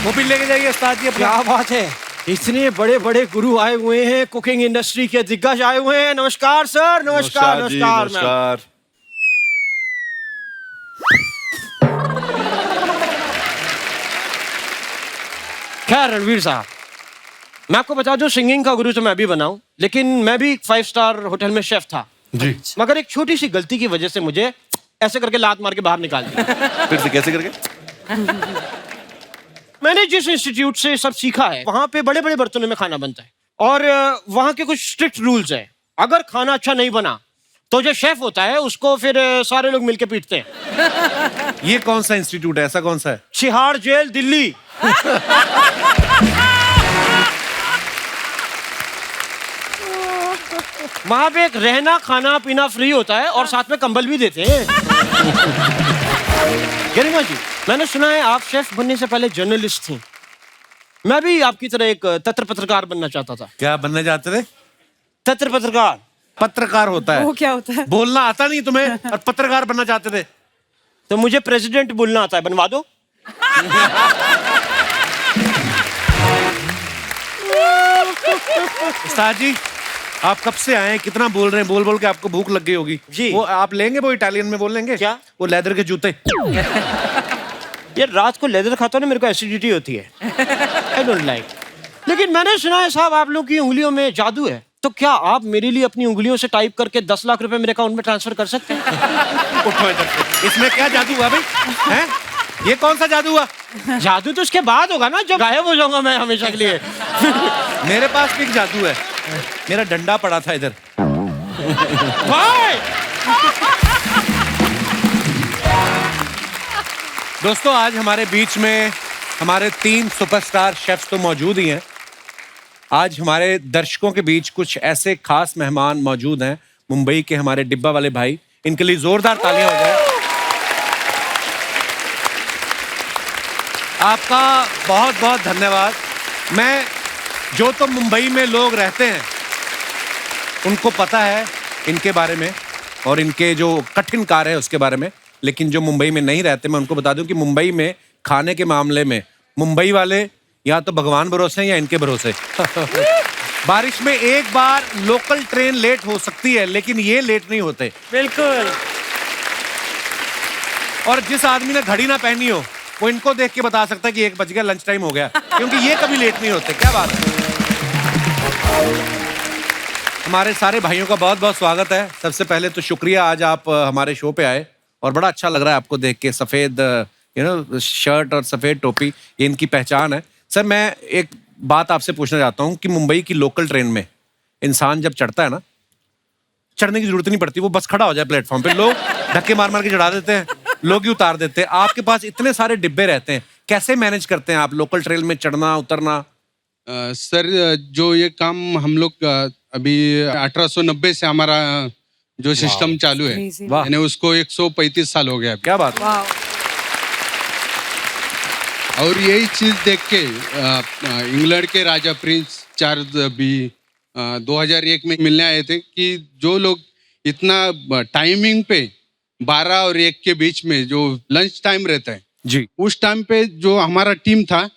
Speaker 1: वो भी लेके जाइए उस्ताद जी अपना।
Speaker 10: क्या बात है, इतने बड़े बड़े गुरु आए हुए हैं, कुकिंग इंडस्ट्री के दिग्गज आए हुए हैं। नमस्कार सर, नमस्कार
Speaker 6: जी,
Speaker 10: नमस्कार मैम।
Speaker 6: नमस्कार।
Speaker 10: खैर रणवीर साहब, मैं आपको बता दूं, सिंगिंग का गुरु तो मैं भी बनाऊं, लेकिन मैं भी 5 स्टार होटल में शेफ था
Speaker 6: जी।
Speaker 10: मगर एक छोटी सी गलती की वजह से मुझे ऐसे करके लात मार के बाहर निकाल दिया।
Speaker 6: फिर से कैसे करके?
Speaker 10: मैंने जिस इंस्टीट्यूट से सब सीखा है वहां पे बड़े बड़े बर्तनों में खाना बनता है और वहां के कुछ स्ट्रिक्ट रूल्स है। अगर खाना अच्छा नहीं बना तो जो शेफ होता है उसको फिर सारे लोग मिलके पीटते हैं।
Speaker 1: ये कौन सा इंस्टीट्यूट है, ऐसा कौन सा है?
Speaker 10: छिहाड़ जेल, दिल्ली। वहां पे एक रहना खाना पीना फ्री होता है और साथ में कंबल भी देते हैं। गरिमा जी, मैंने सुना है आप शेफ बनने से पहले जर्नलिस्ट थी। मैं भी आपकी तरह एक तत्र पत्रकार बनना चाहता था।
Speaker 1: क्या बनना चाहते थे?
Speaker 10: तत्र पत्रकार।
Speaker 1: पत्रकार होता है,
Speaker 4: वो क्या होता है?
Speaker 1: बोलना आता नहीं तुम्हें और पत्रकार बनना चाहते थे?
Speaker 10: तो मुझे प्रेसिडेंट बोलना आता है, बनवा दो।
Speaker 1: उस्ताद जी, आप कब से आए हैं? कितना बोल रहे हैं? बोल बोल के आपको भूख लग गई होगी
Speaker 10: जी।
Speaker 1: वो आप लेंगे, वो इटालियन में बोल लेंगे
Speaker 10: क्या?
Speaker 1: वो लेदर के जूते।
Speaker 10: यार रात को लेदर खाता हूं ना, मेरे को एसिडिटी होती है। I don't like. लेकिन मैंने सुना है साहब आप लोग की उंगलियों में जादू है, तो क्या आप मेरे लिए अपनी उंगलियों से टाइप करके 10 लाख रुपए मेरे अकाउंट में ट्रांसफर कर सकते हैं?
Speaker 1: उठो इधर से। इसमें क्या जादू हुआ भाई? हैं? ये कौन सा जादू हुआ?
Speaker 10: जादू तो उसके बाद होगा ना, जब गायब हो जाऊंगा मैं हमेशा के लिए।
Speaker 1: मेरे पास भी एक जादू है, मेरा डंडा पड़ा था इधर। दोस्तों, आज हमारे बीच में हमारे 3 सुपरस्टार शेफ्स तो मौजूद ही हैं। आज हमारे दर्शकों के बीच कुछ ऐसे खास मेहमान मौजूद हैं, मुंबई के हमारे डिब्बा वाले भाई। इनके लिए जोरदार तालियां हो जाए। आपका बहुत बहुत धन्यवाद। मैं जो तो मुंबई में लोग रहते हैं उनको पता है इनके बारे में और इनके जो कठिन कार्य है उसके बारे में, लेकिन जो मुंबई में नहीं रहते, मैं उनको बता दूं कि मुंबई में खाने के मामले में मुंबई वाले या तो भगवान भरोसे हैं या इनके भरोसे। बारिश में एक बार लोकल ट्रेन लेट हो सकती है, लेकिन ये लेट नहीं होते।
Speaker 10: बिल्कुल।
Speaker 1: और जिस आदमी ने घड़ी ना पहनी हो वो इनको देख के बता सकता है कि 1 बज गया, लंच टाइम हो गया, क्योंकि ये कभी लेट नहीं होते। क्या बात है। हमारे सारे भाइयों का बहुत बहुत स्वागत है। सबसे पहले तो शुक्रिया, आज आप हमारे शो पे आए और बड़ा अच्छा लग रहा है आपको देख के। सफेद शर्ट और सफेद टोपी, ये इनकी पहचान है। सर, मैं एक बात आपसे पूछना चाहता हूँ कि मुंबई की लोकल ट्रेन में इंसान जब चढ़ता है ना, चढ़ने की जरूरत नहीं पड़ती, वो बस खड़ा हो जाए प्लेटफॉर्म पे, लोग धक्के मार मार के चढ़ा देते हैं, लोग ही उतार देते हैं। आपके पास इतने सारे डिब्बे रहते हैं, कैसे मैनेज करते हैं आप लोकल ट्रेन में चढ़ना उतरना?
Speaker 12: सर, जो ये काम हम लोग अभी 1890 से हमारा जो सिस्टम चालू है, यानी उसको 135 साल हो गया।
Speaker 1: क्या बात।
Speaker 12: और यही चीज देख के इंग्लैंड के राजा प्रिंस चार्ल्स भी 2001 में मिलने आए थे कि जो लोग इतना टाइमिंग पे 12 और 1 के बीच में जो लंच टाइम रहता है
Speaker 1: जी, उस
Speaker 12: टाइम पे जो हमारा टीम था,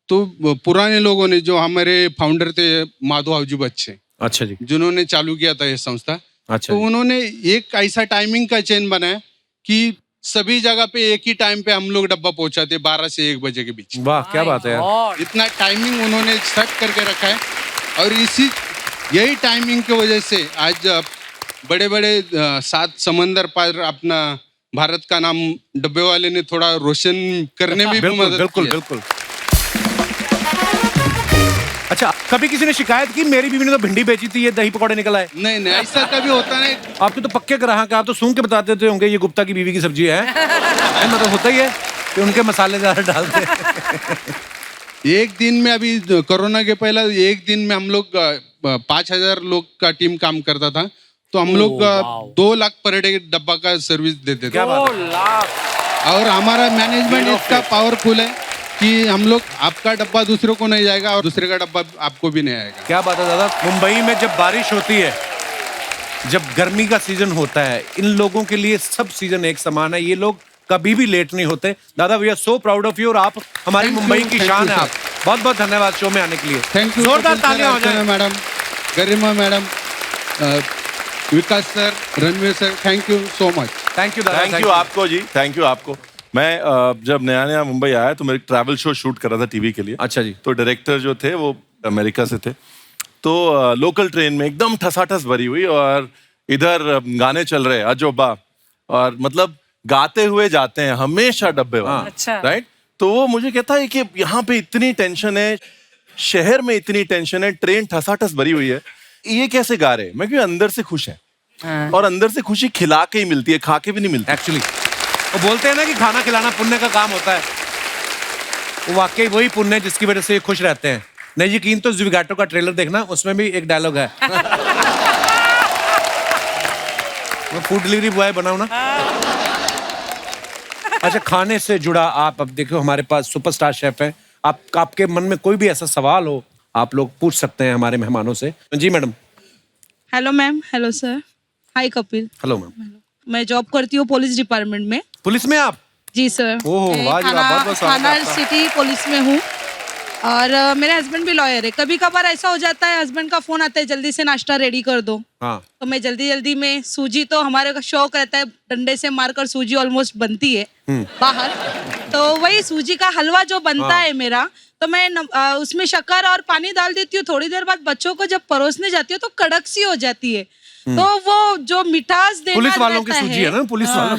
Speaker 12: तो पुराने लोगों ने, जो हमारे फाउंडर थे माधव जी बच्चे,
Speaker 1: अच्छा जी,
Speaker 12: जिन्होंने चालू किया था ये संस्था,
Speaker 1: अच्छा,
Speaker 12: तो उन्होंने एक ऐसा टाइमिंग का चेन बनाया कि सभी जगह पे एक ही टाइम पे हम लोग डब्बा पहुंचाते 12 से 1 बजे के बीच।
Speaker 1: वाह, क्या बात है यार।
Speaker 12: इतना टाइमिंग उन्होंने सेट करके रखा है और यही टाइमिंग की वजह से आज बड़े बड़े 7 समंदर पार अपना भारत का नाम डब्बे वाले ने थोड़ा रोशन करने में भी मदद
Speaker 1: बिल्कुल
Speaker 12: किया।
Speaker 1: बिल्कुल। अच्छा, कभी किसी ने शिकायत की मेरी बीवी ने तो भिंडी बेची थी, ये दही पकौड़े निकल आए?
Speaker 12: नहीं नहीं, ऐसा कभी होता नहीं।
Speaker 1: आपके तो पक्के ग्राहक, आप तो सूंघ के बता देते होंगे ये गुप्ता की बीवी की सब्जी है। मतलब होता ही है कि उनके मसाले ज्यादा डालते हैं।
Speaker 12: एक दिन में, अभी कोरोना के पहले एक दिन में हम लोग 5000 लोग का टीम काम करता था, तो हम लोग 2 लाख पर डे डब्बा का सर्विस देते थे।
Speaker 10: 2 लाख।
Speaker 12: और हमारा मैनेजमेंट इतना पावरफुल है कि हम लोग, आपका डब्बा दूसरों को नहीं जाएगा और दूसरे का डब्बा आपको भी नहीं आएगा।
Speaker 1: क्या बात है दादा। मुंबई में जब बारिश होती है, जब गर्मी का सीजन होता है, इन लोगों के लिए सब सीजन एक समान है। ये लोग कभी भी लेट नहीं होते। दादा we are so proud of you और आप हमारी मुंबई की शान है। आप बहुत बहुत धन्यवाद शो में आने के लिए।
Speaker 12: Thank you.
Speaker 1: जोरदार तालियां हो जाए।
Speaker 12: Madam, Garima madam, Vikas sir, Ranveer sir, thank you so much.
Speaker 1: Thank you दादा।
Speaker 6: थैंक यू आपको जी, थैंक यू आपको। मैं जब नया नया मुंबई आया तो मेरे ट्रैवल शो शूट कर रहा था टीवी के लिए।
Speaker 1: अच्छा जी।
Speaker 6: तो डायरेक्टर जो थे वो अमेरिका से थे, तो लोकल ट्रेन में एकदम ठसाठस भरी हुई और इधर गाने चल रहे अजोबा, और मतलब गाते हुए जाते हैं हमेशा डब्बे वाले।
Speaker 7: अच्छा।
Speaker 6: राइट। तो वो मुझे कहता है कि यहाँ पे इतनी टेंशन है, शहर में इतनी टेंशन है, ट्रेन ठसाठस भरी हुई है, ये कैसे गा रहे हैं? मैं क्यों अंदर से खुश है, और अंदर से खुशी खिला के ही मिलती है, खा के भी नहीं मिलती।
Speaker 1: एक्चुअली वो बोलते हैं ना कि खाना खिलाना पुण्य का काम होता है, वो वाकई वही पुण्य है जिसकी वजह से ये खुश रहते हैं। नहीं यकीन तो ज़िगाटो का ट्रेलर देखना, उसमें भी एक डायलॉग है। मैं फूड डिलीवरी बॉय बनाऊं ना। अच्छा, खाने से जुड़ा आप अब देखो हमारे पास सुपरस्टार शेफ हैं। आपके मन में कोई भी ऐसा सवाल हो आप लोग पूछ सकते हैं हमारे मेहमानों से। जी madam.
Speaker 13: Hello ma'am. Hello sir. Hi Kapil.
Speaker 1: Hello ma'am.
Speaker 13: मैं जॉब करती हूँ पुलिस डिपार्टमेंट में।
Speaker 1: पुलिस में आप?
Speaker 13: जी सर।
Speaker 1: ओह वाह जी वाह, बहुत बहुत स्वागत है
Speaker 13: थाना
Speaker 1: आपका।
Speaker 13: सिटी पुलिस में हूँ और मेरे हस्बैंड भी लॉयर है। कभी कभार ऐसा हो जाता है हस्बैंड का फोन आता है जल्दी से नाश्ता रेडी कर दो,
Speaker 1: हाँ।
Speaker 13: तो मैं जल्दी जल्दी में सूजी, तो हमारे का शौक रहता है डंडे से मारकर सूजी ऑलमोस्ट बनती है बाहर, तो वही सूजी का हलवा जो बनता है मेरा, तो मैं उसमें शक्कर और पानी डाल देती हूँ। थोड़ी देर बाद बच्चों को जब परोसने जाती हूँ तो कड़क सी हो जाती है, तो वो जो मिठास देना
Speaker 1: पुलिस वालों की
Speaker 13: रहता
Speaker 1: सूजी है ना, पुलिस वालों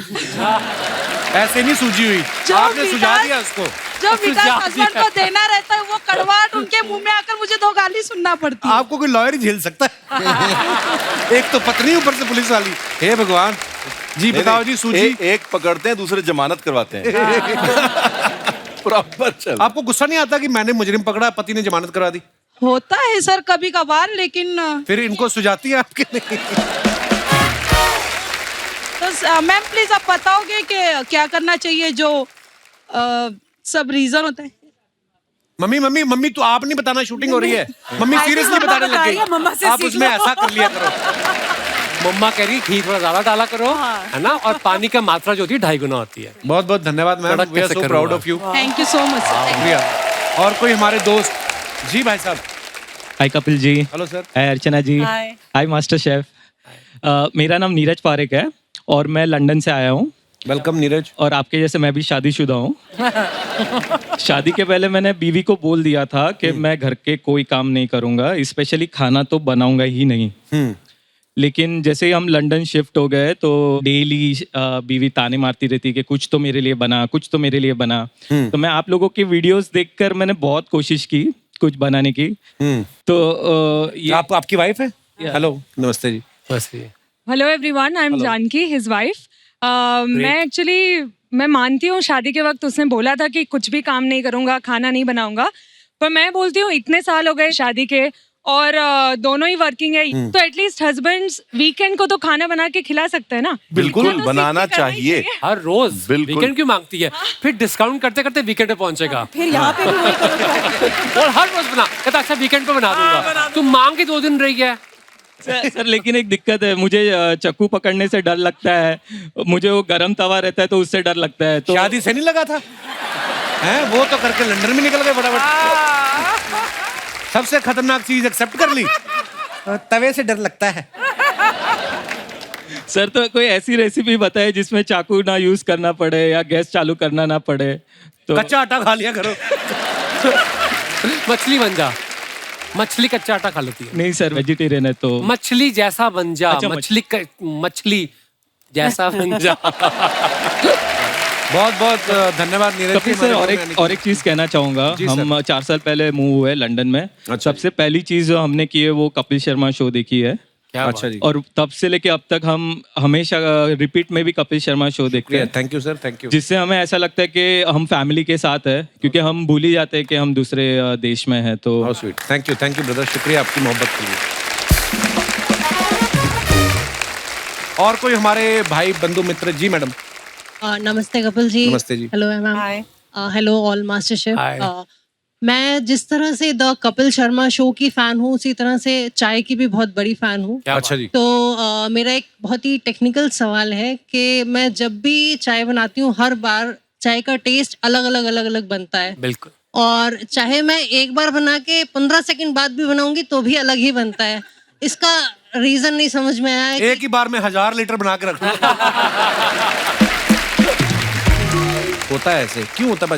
Speaker 1: ऐसे नहीं सूजी हुई,
Speaker 13: जो
Speaker 1: आपने सुझा
Speaker 13: मिठास-
Speaker 1: दिया उसको।
Speaker 13: जो मिठास हस्बैंड को देना रहता है वो कड़वाहट उनके मुंह में आकर मुझे 2 गाली सुनना पड़ती है।
Speaker 1: आपको कोई लॉयर ही झेल सकता है। एक तो पत्नी ऊपर से पुलिस वाली, हे भगवान। जी बताओ जी। सूजी
Speaker 6: एक पकड़ते हैं, दूसरे जमानत करवाते हैं। प्रॉपर चल।
Speaker 1: आपको गुस्सा नहीं आता कि मैंने मुजरिम पकड़ा, पति ने जमानत करवा दी?
Speaker 13: होता है सर कभी कभार, लेकिन
Speaker 1: फिर इनको सुझाती है आपके नहीं?
Speaker 13: तो मैम प्लीज आप बताओगे कि क्या करना चाहिए, जो सब रीजन होता है।
Speaker 1: मम्मी मम्मी मम्मी तो आप नहीं बताना, शूटिंग हो रही है। मम्मी सीरियसली बताने लग गई, आप उसमें ऐसा कर लिया करो।
Speaker 3: मम्मा कह रही घी थोड़ा ज्यादा डाला करो, है ना, और पानी का मात्रा जो होती है 2.5 गुना होती है।
Speaker 1: बहुत बहुत धन्यवाद ma'am, we are so proud of you.
Speaker 13: Thank you so much sir.
Speaker 1: शुक्रिया। और कोई हमारे दोस्त? जी भाई साहब।
Speaker 14: Hi Kapil ji.
Speaker 1: Hello sir.
Speaker 14: Hi Archana ji.
Speaker 13: Hi.
Speaker 14: Hi master chef. मेरा नाम नीरज पारेख है और मैं लंदन से आया हूँ।
Speaker 1: वेलकम नीरज।
Speaker 14: और आपके जैसे मैं भी शादीशुदा हूँ। शादी के पहले मैंने बीवी को बोल दिया था कि मैं घर के कोई काम नहीं करूँगा, स्पेशली खाना तो बनाऊंगा ही नहीं। लेकिन जैसे ही हम लंदन शिफ्ट हो गए तो डेली बीवी ताने मारती रहती कि कुछ तो मेरे लिए बना, कुछ तो मेरे लिए बना। तो मैं आप लोगों की वीडियोस देखकर मैंने बहुत कोशिश की कुछ बनाने की। तो ये
Speaker 1: आपकी वाइफ है? हेलो नमस्ते जी।
Speaker 3: नमस्ते।
Speaker 15: Hello everyone, I am Janaki, his wife. मैं मानती हूँ शादी के वक्त उसने बोला था कि कुछ भी काम नहीं करूँगा, खाना नहीं बनाऊंगा, पर मैं बोलती हूँ इतने साल हो गए शादी के और दोनों ही वर्किंग है, तो एटलीस्ट हस्बैंड्स वीकेंड को तो खाना बना के खिला सकते हैं ना।
Speaker 6: बिल्कुल बनाना चाहिए
Speaker 3: हर रोज।
Speaker 6: बिल्कुल।
Speaker 3: वीकेंड क्यों मांगती है? फिर डिस्काउंट करते करते वीकेंड पे पहुंचेगा।
Speaker 4: फिर यहाँ पे भी वही करो।
Speaker 3: और हर रोज बना, कहता अच्छा वीकेंड पे बना दूंगा। तुम मांग के 2 दिन रही है।
Speaker 14: सर लेकिन एक दिक्कत है, मुझे चक्कू पकड़ने से डर लगता है, मुझे वो गरम तवा रहता है तो उससे डर लगता है। तो
Speaker 1: शादी से नहीं लगा था हैं? वो तो करके लंदन में निकल गए फटाफट। सबसे खतरनाक चीज एक्सेप्ट कर ली, तवे से डर लगता है।
Speaker 14: सर तो कोई ऐसी रेसिपी बताए जिसमें चाकू ना यूज करना पड़े या गैस चालू करना ना पड़े। तो
Speaker 1: कच्चा आटा खा लिया करो।
Speaker 3: मछली बन जा, मछली कच्चा आटा खा लेती है।
Speaker 14: नहीं सर वेजिटेरियन है तो
Speaker 3: मछली जैसा बन जा।
Speaker 14: अच्छा,
Speaker 3: मछली जैसा बन जा।
Speaker 1: बहुत बहुत धन्यवाद नीरज
Speaker 14: कपिल
Speaker 1: जी,
Speaker 14: सर
Speaker 1: हमारे शो में
Speaker 14: और एक चीज कहना चाहूंगा।
Speaker 1: जी सर।
Speaker 14: हम 4 साल पहले मूव हुए लंदन में। सबसे पहली चीज जो हमने की है वो कपिल शर्मा शो देखी है।
Speaker 1: अच्छा जी।
Speaker 14: और तब से लेके अब तक हम हमेशा रिपीट में भी कपिल शर्मा शो देखते हैं।
Speaker 1: Thank you sir, thank you.
Speaker 14: जिससे हमें ऐसा लगता है कि हम फैमिली के साथ है, क्योंकि हम भूल ही जाते हैं कि हम दूसरे देश में हैं। तो
Speaker 1: how sweet. Thank you brother, शुक्रिया आपकी मोहब्बत के लिए। और कोई हमारे भाई बंधु मित्र? जी मैडम।
Speaker 16: नमस्ते कपिल जी।
Speaker 1: नमस्ते जी।
Speaker 16: Hello ma'am. Hello all master chef. मैं जिस तरह से द कपिल शर्मा शो की फैन हूँ उसी तरह से चाय की भी बहुत बड़ी फैन हूँ।
Speaker 1: अच्छा जी।
Speaker 16: तो मेरा एक बहुत ही टेक्निकल सवाल है कि मैं जब भी चाय बनाती हूँ हर बार चाय का टेस्ट अलग अलग बनता है।
Speaker 3: बिल्कुल।
Speaker 16: और चाहे मैं एक बार बना के 15 सेकंड बाद भी बनाऊंगी तो भी अलग ही बनता है। इसका रीजन नहीं समझ में आया।
Speaker 1: एक ही बार में 1000 लीटर बना के रख लो। होता है ऐसे, क्यों होता है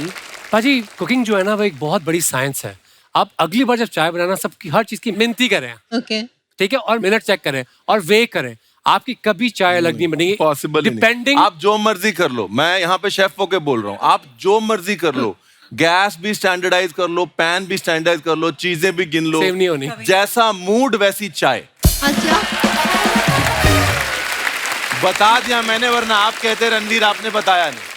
Speaker 3: पाजी? कुकिंग जो है ना वो एक बहुत बड़ी साइंस है। आप अगली बार जब चाय बनाना सबकी हर चीज की मिन्ती करें,
Speaker 16: ओके
Speaker 3: ठीक है, और मिनट चेक करें और वे करें, आपकी कभी चाय अलग नहीं बनेगी।
Speaker 6: पॉसिबल
Speaker 3: डिपेंडिंग,
Speaker 6: आप जो मर्जी कर लो, मैं यहाँ पे शेफ होके बोल रहा हूँ, आप जो मर्जी कर लो, गैस भी स्टैंडर्डाइज कर लो, पैन भी स्टैंडर्डाइज कर लो, चीजें भी गिन लो,
Speaker 3: सेम नहीं होनी।
Speaker 6: जैसा मूड वैसी चाय।
Speaker 16: अच्छा,
Speaker 6: बता दिया मैंने, वरना आप कहते रणवीर आपने बताया नहीं।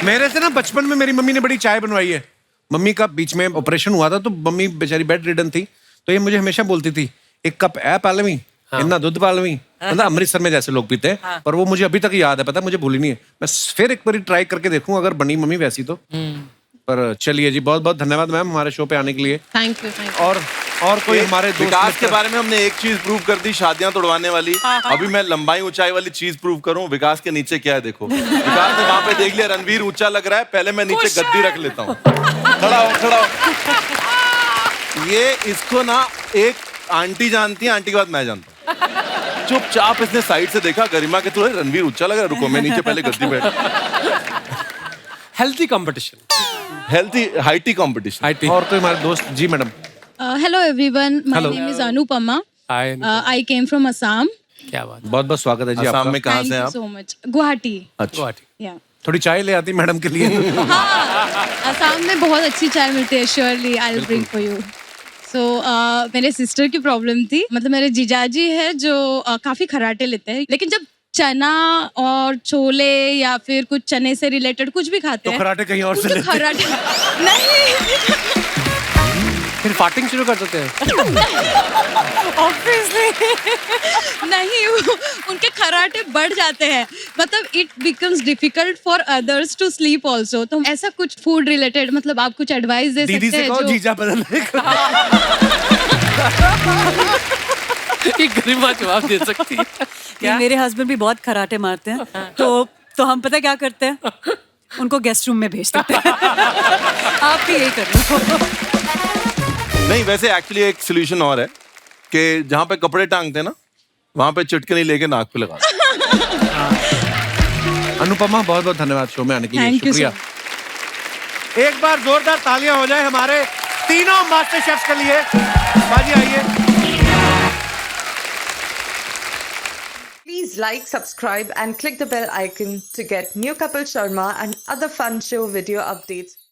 Speaker 1: मेरे से ना बचपन में मेरी मम्मी ने बड़ी चाय बनवाई है। मम्मी का बीच में ऑपरेशन हुआ था तो मम्मी बेचारी बेड रिडन थी, तो ये मुझे हमेशा बोलती थी एक कप है पालवी, इतना दूध पालवी। मतलब अमृतसर में जैसे लोग पीते हैं, पर वो मुझे अभी तक याद है, पता मुझे भूली नहीं है। मैं फिर एक बार ट्राई करके देखूं अगर बनी मम्मी वैसी तो। पर चलिए जी, बहुत बहुत धन्यवाद मैम हमारे शो पे आने के लिए।
Speaker 16: Thank you.
Speaker 6: और
Speaker 1: कोई हमारे दोस्त
Speaker 6: विकास के बारे में हमने एक चीज प्रूव कर दी, शादियां तोड़वाने वाली। अभी मैं लंबाई ऊंचाई वाली चीज प्रूव करूं। विकास के नीचे क्या है देखो। विकास ने वहां पे देख लिया रणवीर ऊंचा लग रहा है, पहले मैं नीचे गद्दी रख लेता हूँ। खड़ा हो। ये इसको ना एक आंटी जानती है, आंटी के बाद मैं जानता हूँ। चुपचाप इसने साइड से देखा, गरिमा के थोड़े रणवीर ऊंचा लग रहा है, रुको मैं नीचे पहले गद्दी बैठ।
Speaker 3: Healthy competition,
Speaker 6: healthy high tea competition.
Speaker 1: और कोई हमारे दोस्त? जी madam.
Speaker 17: Hello everyone, my
Speaker 1: Hello.
Speaker 17: name is Anupama.
Speaker 3: Hi.
Speaker 17: I came from Assam.
Speaker 3: क्या बात।
Speaker 1: बहुत बहुत स्वागत है जी आपका।
Speaker 6: असम में कहाँ
Speaker 17: Thank
Speaker 6: से
Speaker 17: you
Speaker 6: आप?
Speaker 17: so much. Guwahati.
Speaker 6: अच्छा।
Speaker 17: Yeah.
Speaker 1: थोड़ी चाय ले आती मैडम के लिए।
Speaker 17: असम में बहुत अच्छी चाय मिलती है। Surely I'll bring for you. So मेरे सिस्टर की प्रॉब्लम थी, मतलब मेरे जीजाजी है जो काफी खराटे लेते हैं, लेकिन जब चना और छोले या फिर कुछ चने से रिलेटेड कुछ भी खाते हैं
Speaker 1: तो खराटे कहीं और से
Speaker 17: उनके
Speaker 1: लेते हैं।
Speaker 17: खराटे नहीं,
Speaker 3: फिर फाटिंग शुरू कर देते हैं।
Speaker 17: ऑब्वियसली नहीं, उनके खराटे बढ़ जाते हैं, मतलब it becomes difficult for others to sleep also. तो ऐसा कुछ फूड रिलेटेड, मतलब आप कुछ एडवाइस दे
Speaker 1: दीदी
Speaker 17: सकते
Speaker 1: से
Speaker 17: हैं
Speaker 1: कहो
Speaker 17: जो
Speaker 1: जीजा बदलने का।
Speaker 3: ये गरिमा जवाब दे सकती है।
Speaker 4: क्या? मेरे हस्बैंड भी बहुत खराटे मारते हैं, तो हम पता क्या करते हैं, उनको गेस्ट रूम में भेज देते हैं। आप भी यही कर लो।
Speaker 6: नहीं, वैसे एक्चुअली एक सोल्यूशन और है कि जहाँ पे कपड़े टांगते हैं ना, वहाँ पे चुटकी नहीं लेके नाक पे लगा।
Speaker 1: अनुपमा बहुत बहुत धन्यवाद शो में आने के लिए।
Speaker 17: Thank you,
Speaker 1: शुक्रिया। एक बार जोरदार तालियां हो जाए हमारे तीनों मास्टर शेफ्स के लिए। बाजी आइए।
Speaker 18: Please like, subscribe and click the bell icon to get new Kapil Sharma and other fun show video updates.